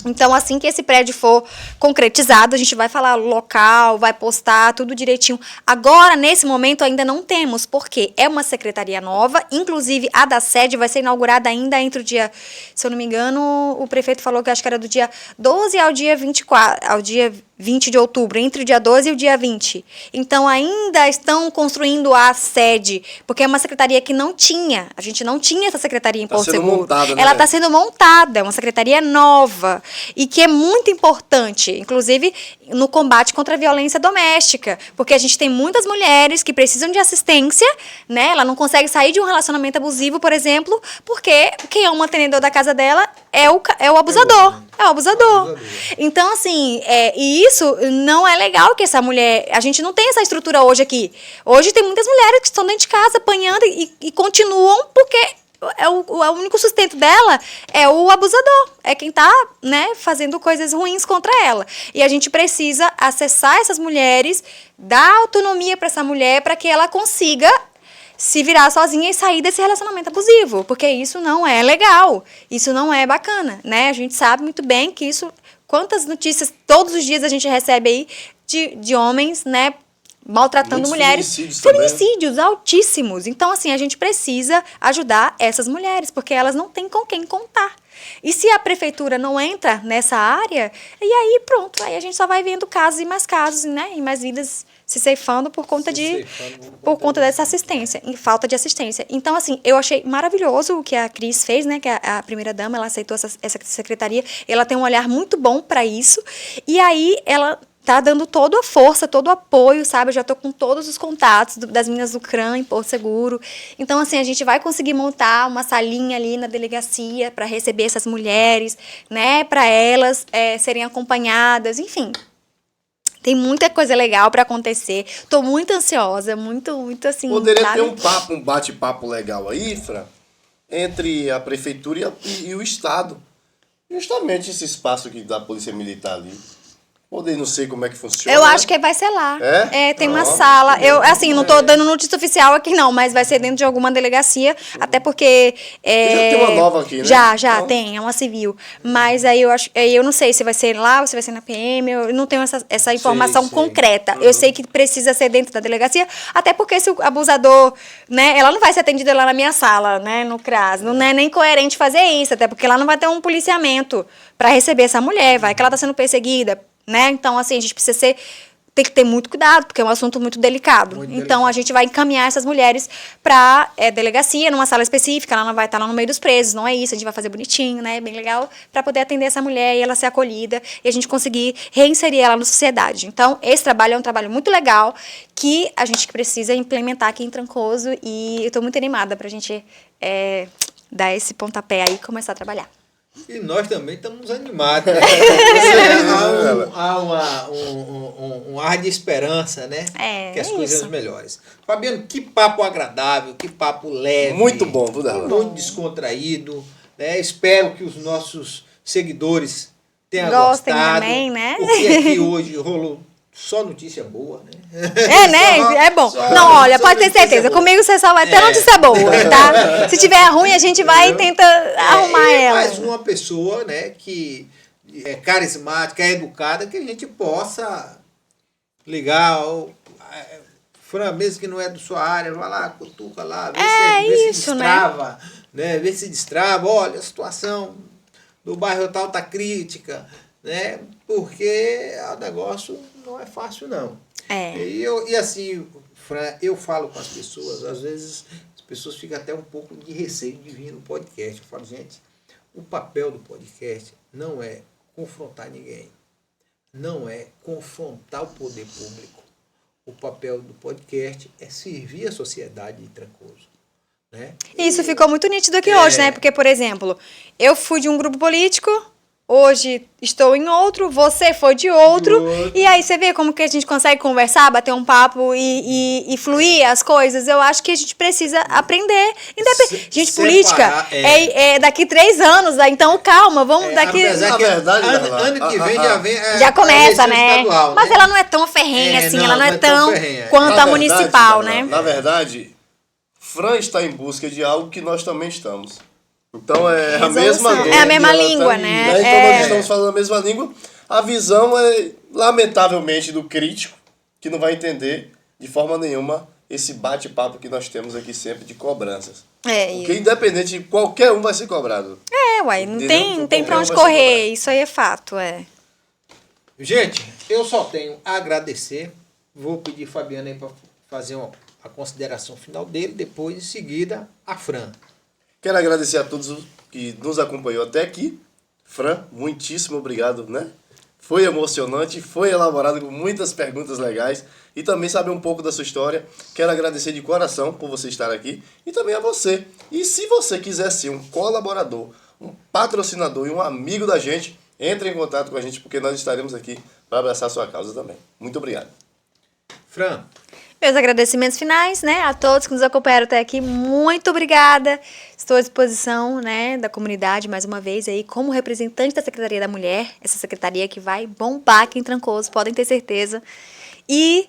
Então, assim que esse prédio for concretizado, a gente vai falar local, vai postar tudo direitinho. Agora, nesse momento, ainda não temos, porque é uma secretaria nova, inclusive a da sede vai ser inaugurada ainda entre o dia, se eu não me engano, o prefeito falou que acho que era do dia 12 ao dia 24, ao dia 20 de outubro, entre o dia 12 e o dia 20. Então, ainda estão construindo a sede, porque é uma secretaria que a gente não tinha essa secretaria em Porto Seguro. Montada, né? Ela está sendo montada, é uma secretaria nova, e que é muito importante, inclusive no combate contra a violência doméstica, porque a gente tem muitas mulheres que precisam de assistência, né? Ela não consegue sair de um relacionamento abusivo, por exemplo, porque quem é o mantenedor da casa dela é o abusador. É o abusador. Então, assim, e isso não é legal que essa mulher... A gente não tem essa estrutura hoje aqui. Hoje tem muitas mulheres que estão dentro de casa apanhando e continuam porque o único sustento dela é o abusador. É quem está, né, fazendo coisas ruins contra ela. E a gente precisa acessar essas mulheres, dar autonomia para essa mulher para que ela consiga se virar sozinha e sair desse relacionamento abusivo, porque isso não é legal, isso não é bacana, né? A gente sabe muito bem que isso, quantas notícias todos os dias a gente recebe aí de homens, né, maltratando mulheres, feminicídios altíssimos. Então, assim, a gente precisa ajudar essas mulheres, porque elas não têm com quem contar. E se a prefeitura não entra nessa área, e aí pronto, aí a gente só vai vendo casos, né, e mais vidas se ceifando por conta dessa assistência, em falta de assistência. Então, assim, eu achei maravilhoso o que a Cris fez, né, que a primeira-dama, ela aceitou essa secretaria, ela tem um olhar muito bom para isso, e aí ela tá dando toda a força, todo o apoio, sabe? Eu já tô com todos os contatos das meninas do CRAM em Porto Seguro. Então, assim, a gente vai conseguir montar uma salinha ali na delegacia para receber essas mulheres, né? Para elas serem acompanhadas, enfim. Tem muita coisa legal para acontecer. Tô muito ansiosa, muito assim... Poderia ter um bate-papo legal aí, Fran, entre a prefeitura e o Estado. Justamente esse espaço aqui da Polícia Militar ali. Não sei como é que funciona. Eu acho que vai ser lá. Tem uma sala. Eu, assim, não tô dando notícia oficial aqui, não, mas vai ser dentro de alguma delegacia, até porque... Já tem uma nova aqui, né? Já tem, é uma civil. Mas aí eu não sei se vai ser lá ou se vai ser na PM, eu não tenho essa informação concreta. Eu sei que precisa ser dentro da delegacia, até porque se o abusador, né, ela não vai ser atendida lá na minha sala, né, no CRAS. Não é nem coerente fazer isso, até porque lá não vai ter um policiamento para receber essa mulher, vai que ela tá sendo perseguida, né? Então, assim, a gente precisa ser tem que ter muito cuidado, porque é um assunto muito delicado. Então, a gente vai encaminhar essas mulheres para delegacia, numa sala específica, ela não vai estar lá no meio dos presos, não é isso, a gente vai fazer bonitinho, né, bem legal, para poder atender essa mulher e ela ser acolhida e a gente conseguir reinserir ela na sociedade. Então, esse trabalho é um trabalho muito legal que a gente precisa implementar aqui em Trancoso e eu estou muito animada para a gente dar esse pontapé aí e começar a trabalhar. E nós também estamos animados. Né? Há um ar de esperança, né? Que as coisas são melhores. Fabiano, que papo agradável, que papo leve. Muito bom, tudo errado. Muito descontraído. Né? Espero que os nossos seguidores tenham Gostem gostado. Também, né? Porque aqui hoje rolou só notícia boa, né? É bom. Não, olha, pode ter certeza. Comigo você só vai ter notícia boa, tá? Se tiver ruim, a gente vai e tenta arrumar ela. Mais uma pessoa, né, que é carismática, é educada, que a gente possa ligar. Fran, mesmo que não é da sua área, vai lá, cutuca lá, vê se destrava, né? Vê se destrava. Olha, a situação do bairro tal tá crítica, né? Porque o negócio não é fácil, não. E assim, Fran, eu falo com as pessoas, às vezes as pessoas ficam até um pouco de receio de vir no podcast. Eu falo, gente, o papel do podcast não é confrontar ninguém, não é confrontar o poder público. O papel do podcast é servir a sociedade de Trancoso. Né? Isso ficou muito nítido aqui hoje, né? Porque, por exemplo, eu fui de um grupo político, hoje estou em outro, você foi de outro, e aí você vê como que a gente consegue conversar, bater um papo e fluir as coisas. Eu acho que a gente precisa aprender. Gente, política é daqui 3 anos, então calma, vamos daqui... Na verdade, ano que vem já vem... já começa, né? Estadual, mas ela não é tão ferrenha assim, ela não é tão ferrenha. quanto a municipal, né? Na verdade, Fran está em busca de algo que nós também estamos. Então é a mesma dor. É a mesma língua, né? Então nós estamos falando a mesma língua. A visão é, lamentavelmente, do crítico, que não vai entender de forma nenhuma esse bate-papo que nós temos aqui sempre de cobranças. Porque independente de qualquer um vai ser cobrado. Não tem pra onde correr, isso aí é fato, Gente, eu só tenho a agradecer. Vou pedir a Fabiana aí para fazer a consideração final dele, depois em seguida a Fran. Quero agradecer a todos que nos acompanhou até aqui. Fran, muitíssimo obrigado, né? Foi emocionante, foi elaborado com muitas perguntas legais e também saber um pouco da sua história. Quero agradecer de coração por você estar aqui e também a você. E se você quiser ser um colaborador, um patrocinador e um amigo da gente, entre em contato com a gente porque nós estaremos aqui para abraçar a sua causa também. Muito obrigado. Fran. Meus agradecimentos finais, né, a todos que nos acompanharam até aqui. Muito obrigada. Estou à disposição, né, da comunidade, mais uma vez, aí, como representante da Secretaria da Mulher, essa secretaria que vai bombar aqui em Trancoso, podem ter certeza. E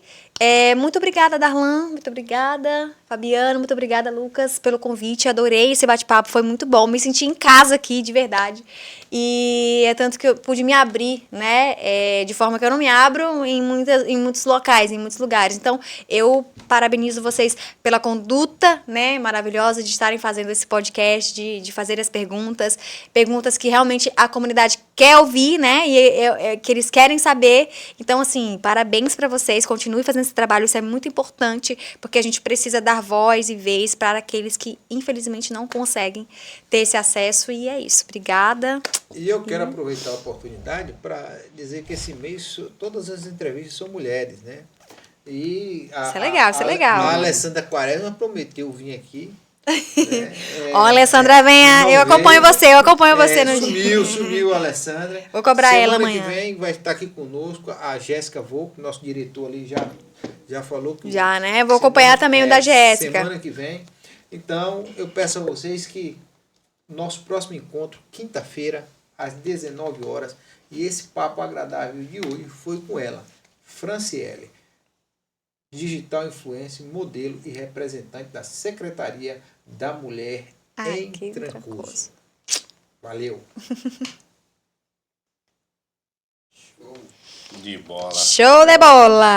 muito obrigada, Darlan, muito obrigada, Fabiano, muito obrigada, Lucas, pelo convite. Adorei esse bate-papo, foi muito bom. Me senti em casa aqui, de verdade. E é tanto que eu pude me abrir, né, de forma que eu não me abro em muitos locais, em muitos lugares. Então, eu parabenizo vocês pela conduta, né, maravilhosa de estarem fazendo esse podcast, de fazer as perguntas que realmente a comunidade quer ouvir, né, e que eles querem saber. Então, assim, parabéns para vocês, continue fazendo esse trabalho, isso é muito importante, porque a gente precisa dar voz e vez para aqueles que, infelizmente, não conseguem ter esse acesso, e é isso. Obrigada. E eu quero aproveitar a oportunidade para dizer que esse mês todas as entrevistas são mulheres, né? E isso é legal, A Alessandra Quaresma prometeu vir aqui. Né? Ó, Alessandra, venha. Eu acompanho você no dia. Sumiu a Alessandra. Vou cobrar ela amanhã. Semana que vem vai estar aqui conosco a Jéssica Volk, nosso diretor ali já falou. Que já, né? Vou acompanhar também o da Jéssica. Semana que vem. Então, eu peço a vocês que nosso próximo encontro, quinta-feira, às 19 horas, e esse papo agradável de hoje foi com ela, Franciele, digital influencer, modelo e representante da Secretaria da Mulher em Trancoso. Valeu. Show de bola. Show de bola.